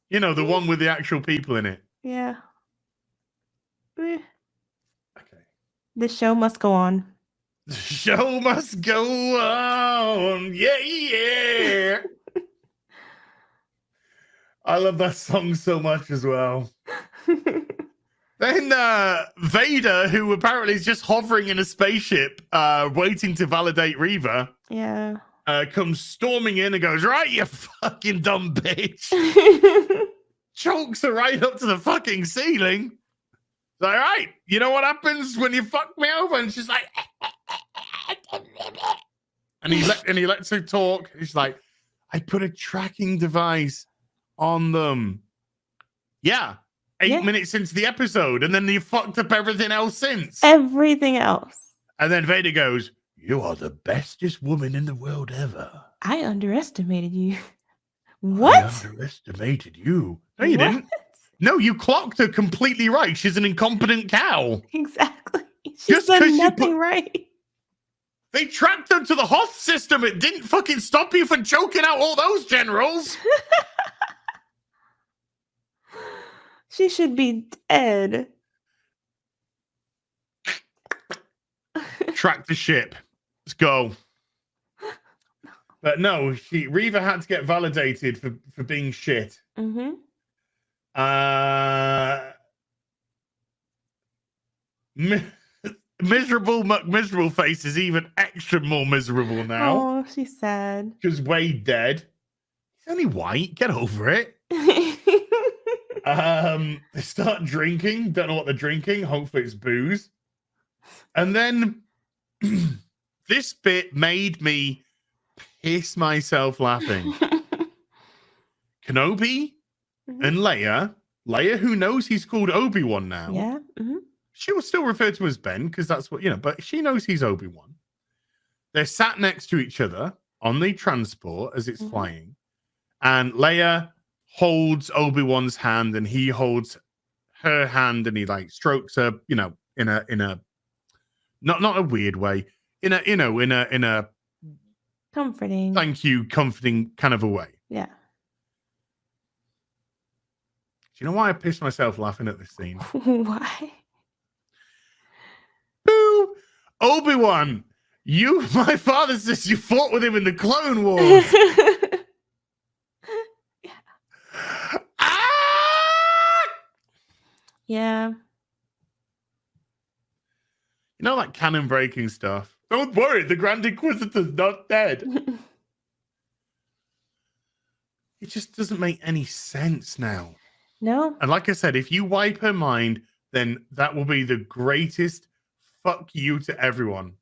S1: You know, the one with the actual people in it.
S2: Yeah.
S1: Okay.
S2: The show must go on.
S1: The show must go on. Yeah. I love that song so much as well. Then Vader, who apparently is just hovering in a spaceship, waiting to validate Reva, comes storming in and goes, right, you fucking dumb bitch. Chokes her right up to the fucking ceiling. It's like, right, you know what happens when you fuck me over? And she's like, and he lets her talk. He's like, I put a tracking device on them. Yeah. 8 minutes into the episode, and then you fucked up everything else since.
S2: Everything else.
S1: And then Vader goes, you are the bestest woman in the world ever.
S2: I underestimated you. What?
S1: I underestimated you. No, you didn't. No, you clocked her completely right. She's an incompetent cow.
S2: Exactly. She's done nothing right.
S1: They tracked them to the Hoth system. It didn't fucking stop you from choking out all those generals.
S2: She should be dead.
S1: Track the ship. Let's go. But no, Reva had to get validated for being shit.
S2: Mm-hmm.
S1: Miserable face is even extra more miserable now.
S2: Oh, she's sad.
S1: Because Wade dead. He's only white. Get over it. They start drinking. Don't know what they're drinking. Hopefully it's booze. And then this bit made me piss myself laughing. Kenobi and Leia, who knows he's called Obi Wan now.
S2: Yeah. Mm-hmm.
S1: She will still refer to him as Ben because that's what, but she knows he's Obi Wan. They're sat next to each other on the transport as it's flying. And Leia holds Obi-Wan's hand and he holds her hand and he like strokes her, you know, in a not a weird way, in a
S2: Comforting.
S1: thank you, comforting kind of a way.
S2: Yeah.
S1: Do you know why I pissed myself laughing at this scene?
S2: Why?
S1: Boo! Obi-Wan, my father says you fought with him in the Clone Wars.
S2: Yeah.
S1: Ah!
S2: Yeah.
S1: You know, like canon breaking stuff. Don't worry, the Grand Inquisitor's not dead. It just doesn't make any sense now.
S2: No.
S1: And like I said, if you wipe her mind, then that will be the greatest fuck you to everyone.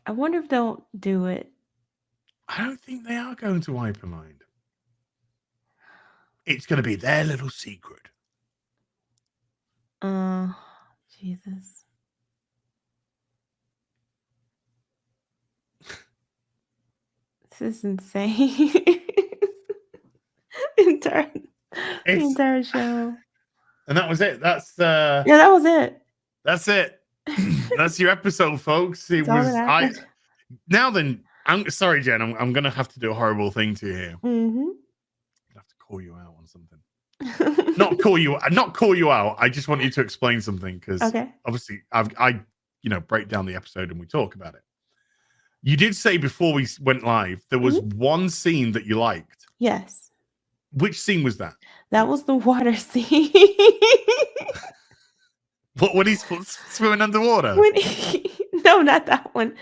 S2: I wonder if they'll do it.
S1: I don't think they are going to wipe her mind. It's going to be their little secret.
S2: Jesus. This is insane. the entire show.
S1: And that was it. That's
S2: yeah, that was it.
S1: That's it. That's your episode, folks. It was now then. I'm sorry, Jen. I'm gonna have to do a horrible thing to you here.
S2: Mm-hmm.
S1: I have to call you out on something. not call you out. I just want you to explain something because obviously I break down the episode and we talk about it. You did say before we went live there was one scene that you liked.
S2: Yes.
S1: Which scene was that?
S2: That was the water scene.
S1: What, when he's swimming underwater?
S2: No, not that one.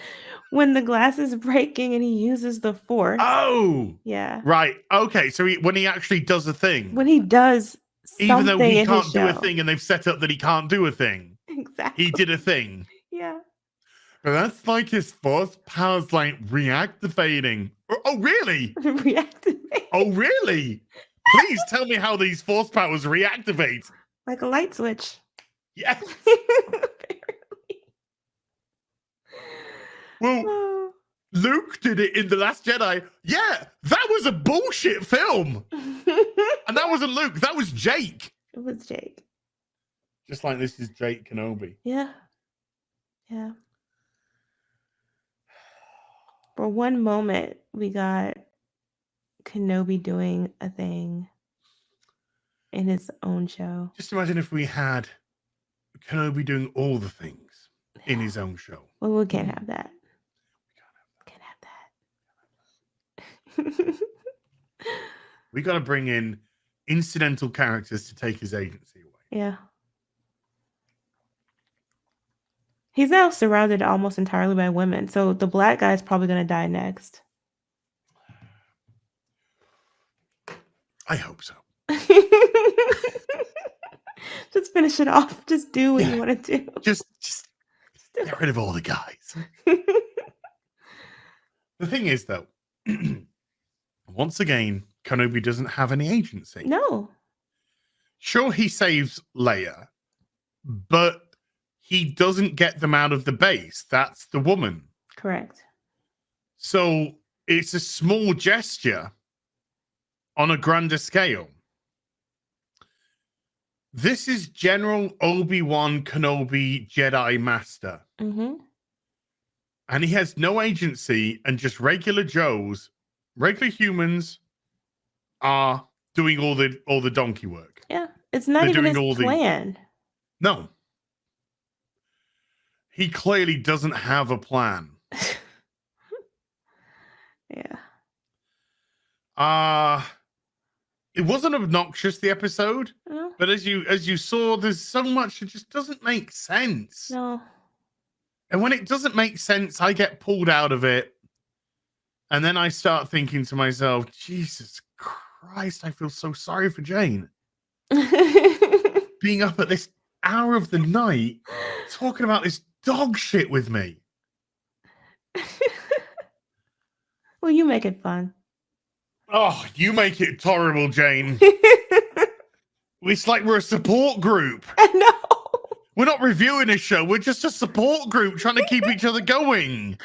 S2: When the glass is breaking and he uses the force.
S1: Oh,
S2: yeah.
S1: Right. Okay. So when he actually does a thing.
S2: When he does something,
S1: even though he can't do
S2: show.
S1: a thing, and they've set up that he can't do a thing.
S2: Exactly.
S1: He did a thing.
S2: Yeah.
S1: But that's like his force powers like reactivating. Oh, really?
S2: Reactivate.
S1: Oh, really? Please tell me how these force powers reactivate.
S2: Like a light switch.
S1: Yes. Well, Luke did it in The Last Jedi. Yeah, that was a bullshit film. And that wasn't Luke. That was Jake.
S2: It was Jake.
S1: Just like this is Jake Kenobi.
S2: Yeah. Yeah. For one moment, we got Kenobi doing a thing in his own show.
S1: Just imagine if we had Kenobi doing all the things in his own show.
S2: Well, we can't have that.
S1: We got to bring in incidental characters to take his agency away.
S2: Yeah. He's now surrounded almost entirely by women, so the black guy is probably going to die next.
S1: I hope so.
S2: Just finish it off. Just do what you want to do.
S1: Just get rid of all the guys. The thing is, though, once again, Kenobi doesn't have any agency.
S2: No.
S1: Sure, he saves Leia, but he doesn't get them out of the base. That's the woman.
S2: Correct.
S1: So it's a small gesture on a grander scale. This is General Obi Wan Kenobi, Jedi Master.
S2: Mm-hmm.
S1: And he has no agency, and just regular Joes, regular humans, are doing all the donkey work.
S2: Yeah, it's not even his plan.
S1: No. He clearly doesn't have a plan.
S2: Yeah.
S1: It wasn't obnoxious, the episode, but as you saw, there's so much that just doesn't make sense.
S2: No.
S1: And when it doesn't make sense, I get pulled out of it. And then I start thinking to myself, Jesus Christ, I feel so sorry for Jane. Being up at this hour of the night, talking about this dog shit with me.
S2: Well, you make it fun.
S1: Oh, you make it horrible, Jane. It's like we're a support group.
S2: I know.
S1: We're not reviewing a show. We're just a support group trying to keep each other going.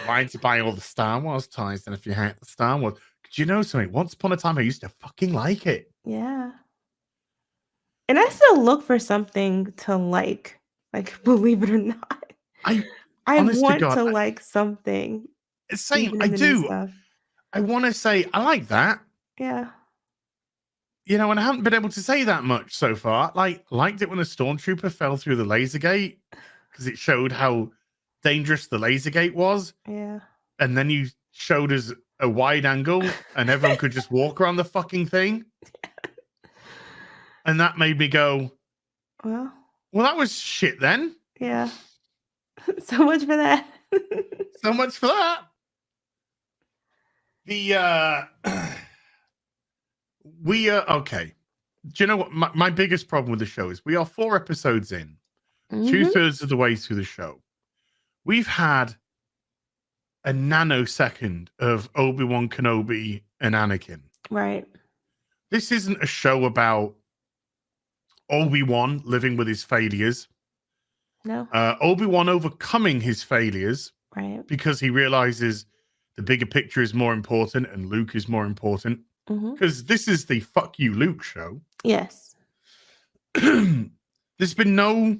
S1: Why to buy all the Star Wars toys? And if you hate the Star Wars, do you know something? Once upon a time, I used to fucking like it.
S2: Yeah. And I still look for something to like, believe it or not. I
S1: honest to
S2: want
S1: God,
S2: to like something,
S1: same.
S2: even
S1: I
S2: in the new
S1: do.
S2: stuff.
S1: I want to say I like that.
S2: Yeah.
S1: You know, and I haven't been able to say that much so far. Liked it when a stormtrooper fell through the laser gate because it showed how dangerous the laser gate was.
S2: Yeah.
S1: And then you showed us a wide angle and everyone could just walk around the fucking thing. And that made me go, well, that was shit then.
S2: Yeah. So much for that.
S1: So much for that. We okay. Do you know what my biggest problem with the show is? We are 4 episodes in, 2/3 of the way through the show. We've had a nanosecond of Obi Wan Kenobi and Anakin.
S2: Right.
S1: This isn't a show about Obi Wan living with his failures.
S2: No.
S1: Obi Wan overcoming his failures,
S2: right?
S1: Because he realizes the bigger picture is more important and Luke is more important. Because this is the fuck you Luke show.
S2: Yes.
S1: There's been no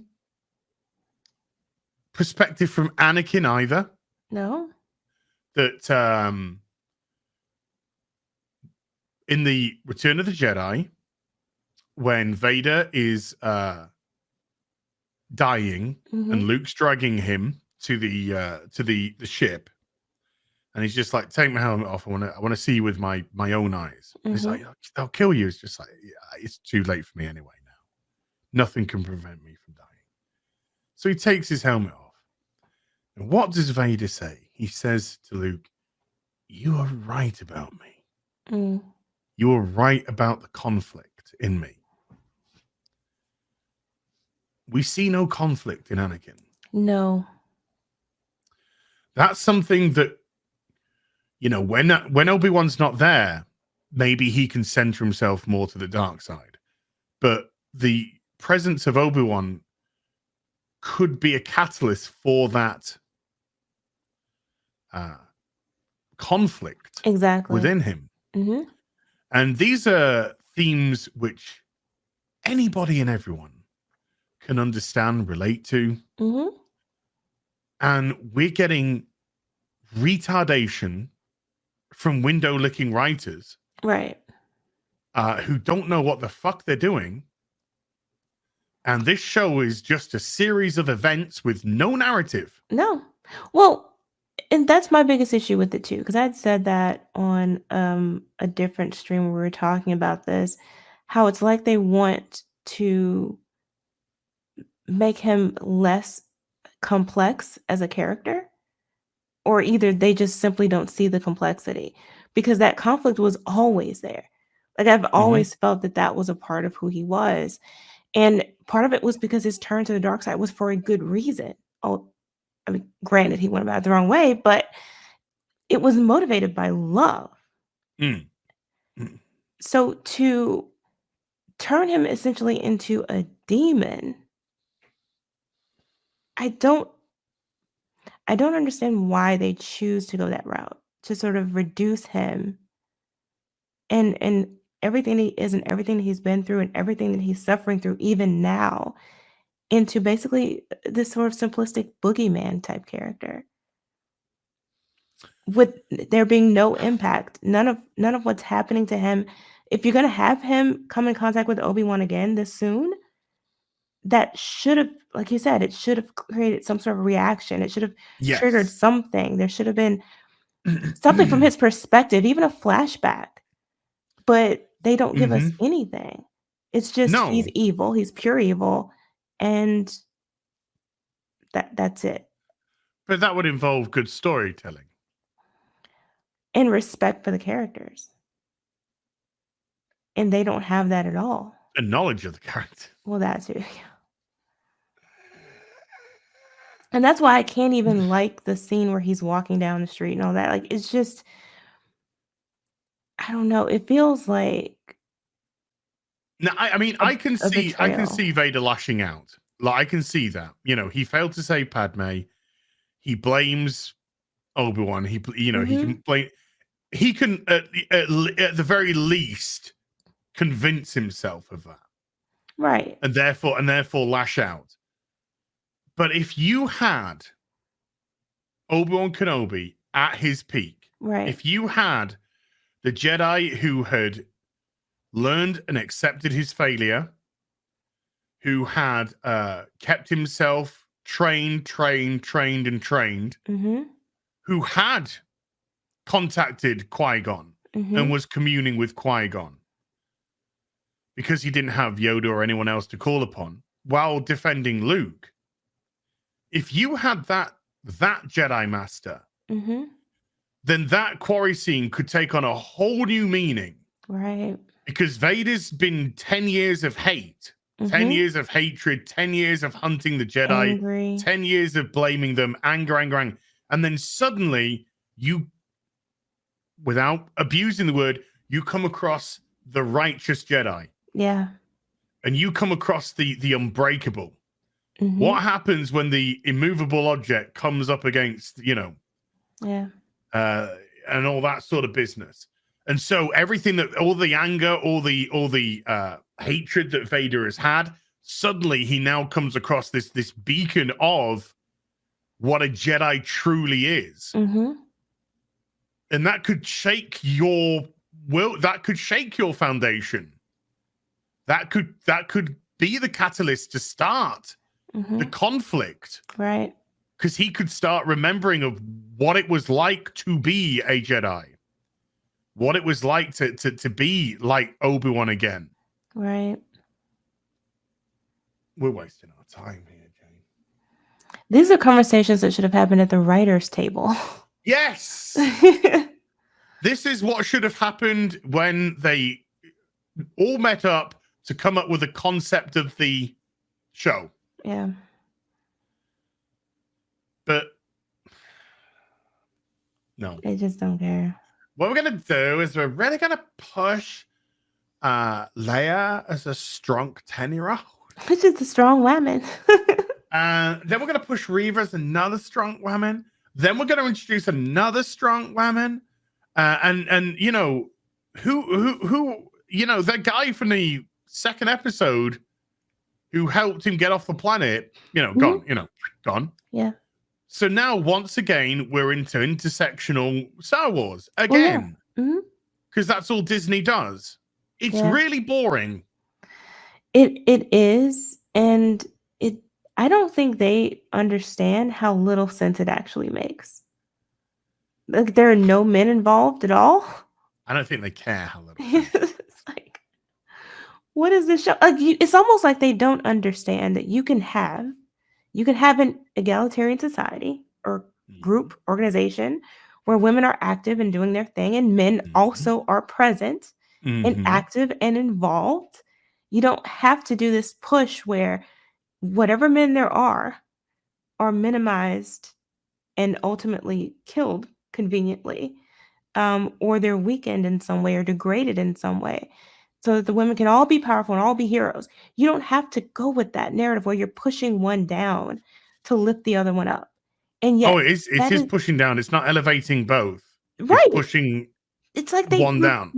S1: perspective from Anakin either.
S2: No.
S1: That in the Return of the Jedi, when Vader is dying and Luke's dragging him to the ship, and he's just like, take my helmet off. I want to see you with my own eyes. He's like, they'll kill you. It's just like, yeah, it's too late for me anyway now. Nothing can prevent me from dying. So he takes his helmet off. And what does Vader say? He says to Luke, you are right about me. You are right about the conflict in me. We see no conflict in Anakin.
S2: No.
S1: That's something that, you know, when Obi-Wan's not there, maybe he can center himself more to the dark side. But the presence of Obi-Wan could be a catalyst for that conflict within him. And these are themes which anybody and everyone can understand, relate to. And we're getting retardation from window licking writers,
S2: right?
S1: Who don't know what the fuck they're doing. And this show is just a series of events with no narrative.
S2: No. Well, and that's my biggest issue with it too, because I had said that on a different stream where we were talking about this, how it's like they want to make him less complex as a character, or either they just simply don't see the complexity, because that conflict was always there. Like, I've always felt that that was a part of who he was. And part of it was because his turn to the dark side was for a good reason. Oh, I mean, granted, he went about it the wrong way, but it was motivated by love. So to turn him essentially into a demon, I don't understand why they choose to go that route, to sort of reduce him and everything he is and everything that he's been through and everything that he's suffering through even now into basically this sort of simplistic boogeyman type character, with there being no impact, none of what's happening to him. If you're going to have him come in contact with Obi-Wan again this soon, that should have, like you said, it should have created some sort of reaction. It should have triggered something. There should have been something from his perspective, even a flashback. But they don't give us anything. It's just he's evil, he's pure evil, and that's it.
S1: But that would involve good storytelling.
S2: And respect for the characters. And they don't have that at all.
S1: And knowledge of the character.
S2: Well, that too. And that's why I can't even like the scene where he's walking down the street and all that. Like, it's just, I don't know. It feels like.
S1: No, I mean, I can see Vader lashing out. Like, I can see that. You know, he failed to save Padme. He blames Obi-Wan. He can blame. he can at the very least convince himself of that,
S2: right,
S1: and therefore lash out. But if you had Obi Wan Kenobi at his peak,
S2: right,
S1: if you had the Jedi who had learned and accepted his failure, who had kept himself trained,
S2: mm-hmm,
S1: who had contacted Qui-Gon
S2: mm-hmm,
S1: and was communing with Qui-Gon because he didn't have Yoda or anyone else to call upon while defending Luke. If you had that Jedi Master,
S2: mm-hmm,
S1: then that quarry scene could take on a whole new meaning.
S2: right,
S1: Because Vader's been 10 years of hate, 10
S2: mm-hmm,
S1: years of hatred, 10 years of hunting the Jedi,
S2: angry,
S1: 10 years of blaming them, anger. And then suddenly you, without abusing the word, you come across the righteous Jedi.
S2: yeah,
S1: And you come across the unbreakable.
S2: mm-hmm,
S1: What happens when the immovable object comes up against,
S2: yeah,
S1: and all that sort of business? And so everything that, all the anger, all the hatred that Vader has had, suddenly he now comes across this beacon of what a Jedi truly is.
S2: mm-hmm,
S1: And that could shake your will, that could shake your foundation. That could be the catalyst to start
S2: mm-hmm,
S1: the conflict.
S2: right,
S1: Because he could start remembering of what it was like to be a Jedi. What it was like to be like Obi-Wan again.
S2: right.
S1: We're wasting our time here, Jane.
S2: These are conversations that should have happened at the writer's table.
S1: Yes! This is what should have happened when they all met up to come up with a concept of the show.
S2: Yeah.
S1: But no.
S2: They just don't care.
S1: What we're going to do is we're really going to push Leia as a strong 10-year-old.
S2: Which is a strong woman.
S1: Then we're going to push Reva as another strong woman. Then we're going to introduce another strong woman. And you know, who you know, that guy from the second episode who helped him get off the planet, you know, gone.
S2: Yeah.
S1: So now, once again, we're into intersectional Star Wars
S2: Oh, yeah.
S1: again.
S2: Mhm.
S1: Because that's all Disney does. It's
S2: Yeah.
S1: really boring.
S2: It is, and I don't think they understand how little sense it actually makes. Like, there are no men involved at all.
S1: I don't think they care how little.
S2: It's like, what is this show? Like, it's almost like they don't understand that you can have an egalitarian society or group organization where women are active and doing their thing, and men also are present and active and involved. You don't have to do this push where whatever men there are minimized and ultimately killed conveniently, or they're weakened in some way or degraded in some way, so that the women can all be powerful and all be heroes. You don't have to go with that narrative where you're pushing one down to lift the other one up. And yet,
S1: it's pushing down. It's not elevating both.
S2: Right.
S1: It's pushing.
S2: It's like they
S1: one down.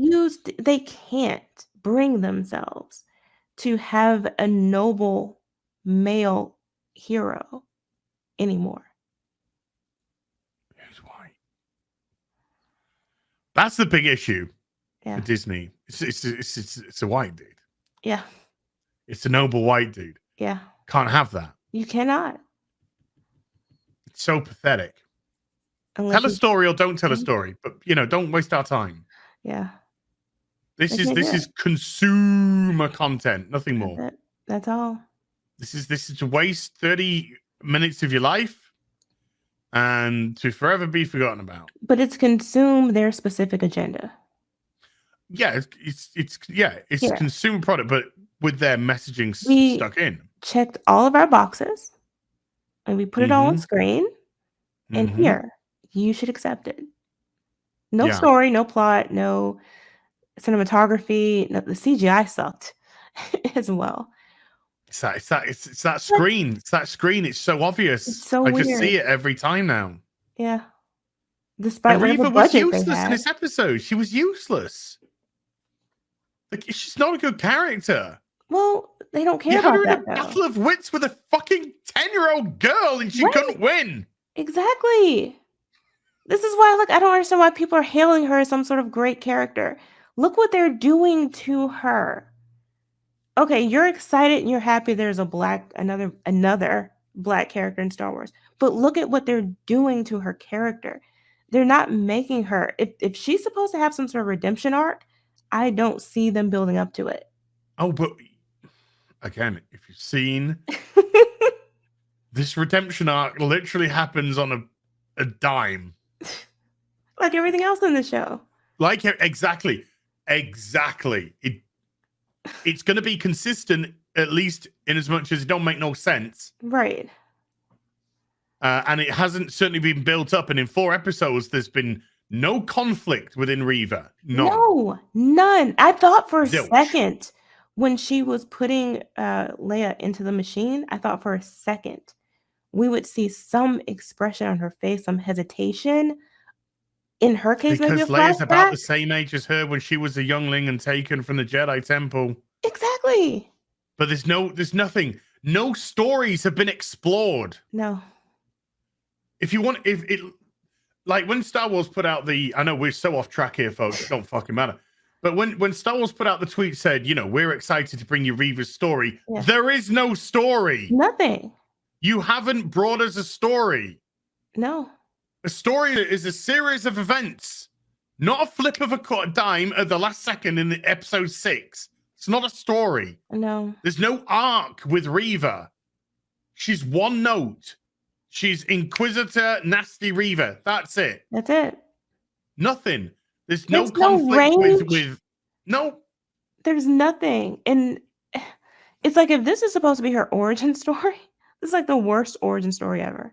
S2: They can't bring themselves to have a noble male hero anymore.
S1: Who's white? That's the big issue for Disney. It's a white dude.
S2: Yeah.
S1: It's a noble white dude.
S2: Yeah.
S1: Can't have that.
S2: You cannot.
S1: It's so pathetic. Tell a story or don't tell a story, but don't waste our time.
S2: Yeah.
S1: This is consumer content, nothing more.
S2: That's all.
S1: This is to waste 30 minutes of your life and to forever be forgotten about.
S2: But it's consume their specific agenda.
S1: Yeah, it's consumer product, but with their messaging stuck in.
S2: Checked all of our boxes and we put it all on screen. And here, you should accept it. No story, no plot, no cinematography. No, the CGI sucked as well.
S1: It's that screen. It's that screen. It's so obvious.
S2: It's so
S1: I
S2: weird.
S1: just see it every time now.
S2: Yeah. Despite whatever
S1: Reva was
S2: budget they
S1: useless in
S2: had.
S1: this episode. She was useless. Like, she's not a good character.
S2: Well, they don't care
S1: You had
S2: about
S1: her in
S2: that,
S1: a
S2: though.
S1: battle of wits with a fucking 10-year-old girl, and she couldn't win.
S2: Exactly. This is why, like, I don't understand why people are hailing her as some sort of great character. Look what they're doing to her. Okay, you're excited and you're happy there's another black character in Star Wars. But look at what they're doing to her character. They're not making her, if she's supposed to have some sort of redemption arc, I don't see them building up to it.
S1: Oh, but again, if you've seen this redemption arc literally happens on a dime.
S2: Like everything else in the show.
S1: Like, exactly. It's going to be consistent, at least in as much as it don't make no sense.
S2: Right.
S1: And it hasn't certainly been built up. And in 4 episodes, there's been no conflict within Reva.
S2: No, none. I thought for a second when she was putting Leia into the machine, I thought for a second we would see some expression on her face, some hesitation. In her case,
S1: because
S2: maybe a
S1: Leia's
S2: flashback.
S1: About the same age as her when she was a youngling and taken from the Jedi Temple.
S2: Exactly.
S1: But there's nothing. No stories have been explored.
S2: No.
S1: If you want, if it, like when Star Wars put out I know we're so off track here, folks. It don't fucking matter. But when Star Wars put out the tweet said, we're excited to bring you Reva's story. Yeah. There is no story.
S2: Nothing.
S1: You haven't brought us a story.
S2: No.
S1: A story is a series of events, not a flip of a dime at the last second in the episode 6. It's not a story.
S2: No.
S1: There's no arc with Reva. She's one note. She's Inquisitor, nasty Reva. That's it.
S2: That's it.
S1: Nothing. There's no conflict with no.
S2: There's nothing. And it's like, if this is supposed to be her origin story, this is like the worst origin story ever.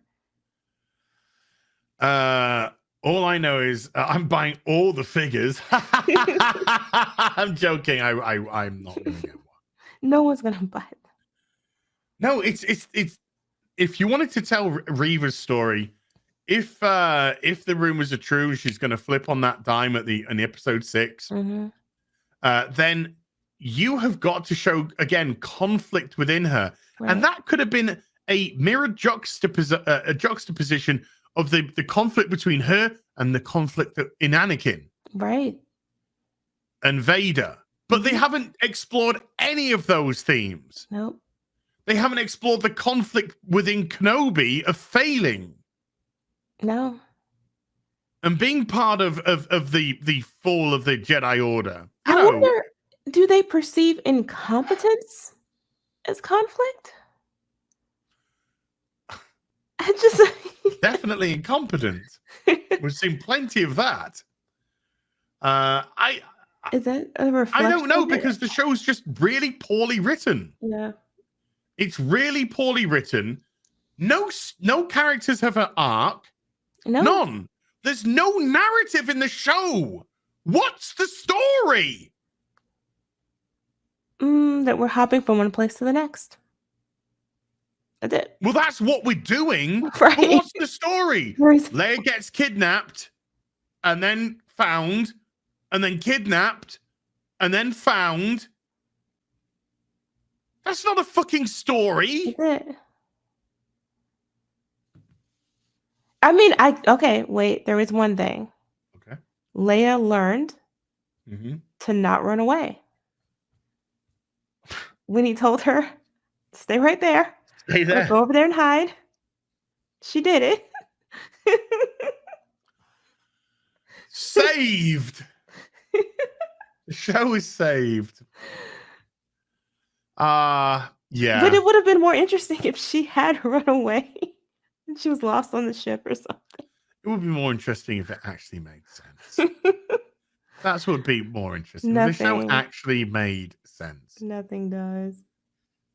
S1: All I know is I'm buying all the figures. I'm joking. I'm not going to get one.
S2: No one's going to buy it.
S1: No, it's if you wanted to tell Reva's story, if the rumors are true, she's going to flip on that dime in episode 6.
S2: Mm-hmm.
S1: Then you have got to show again conflict within her, right. And that could have been a mirrored juxtaposition of the conflict between her and the conflict in Anakin,
S2: right,
S1: and Vader. But they haven't explored any of those themes.
S2: Nope.
S1: They haven't explored the conflict within Kenobi of failing.
S2: No.
S1: And being part of the fall of the Jedi Order.
S2: I wonder, do they perceive incompetence as conflict? I just
S1: definitely incompetent. We've seen plenty of that.
S2: Is that a reflection?
S1: I don't know, because the show's just really poorly written.
S2: Yeah.
S1: It's really poorly written. No characters have an arc.
S2: No.
S1: None. There's no narrative in the show. What's the story?
S2: That we're hopping from one place to the next. That's it.
S1: Well, that's what we're doing.
S2: Right.
S1: But what's the story? Leia gets kidnapped and then found and then kidnapped and then found. That's not a fucking story.
S2: That's it. I mean, okay, wait, there is one thing.
S1: Okay.
S2: Leia learned to not run away. When he told her, stay right there.
S1: Stay there.
S2: Go over there and hide. She did it.
S1: Saved. The show is saved. Yeah.
S2: But it would have been more interesting if she had run away and she was lost on the ship or something.
S1: It would be more interesting if it actually made sense. That's what would be more interesting. If the show actually made sense.
S2: Nothing does.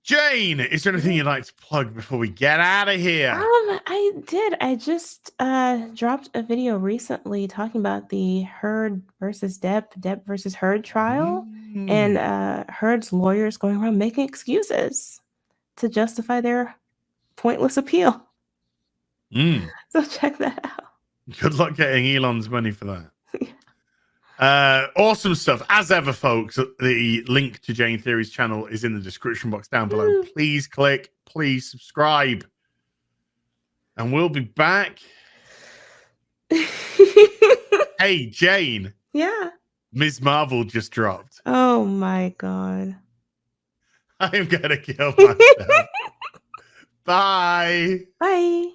S1: Jane, is there anything you'd like to plug before we get out of here?
S2: I did. I just dropped a video recently talking about the Hurd versus Depp versus Hurd trial, and Hurd's lawyers going around making excuses to justify their pointless appeal. So check that out.
S1: Good luck getting Elon's money for that. Awesome stuff. As ever, folks, the link to Jane Theory's channel is in the description box down below. Please click, please subscribe. And we'll be back. Hey, Jane.
S2: Yeah.
S1: Ms. Marvel just dropped.
S2: Oh my God.
S1: I am going to kill myself. Bye.
S2: Bye.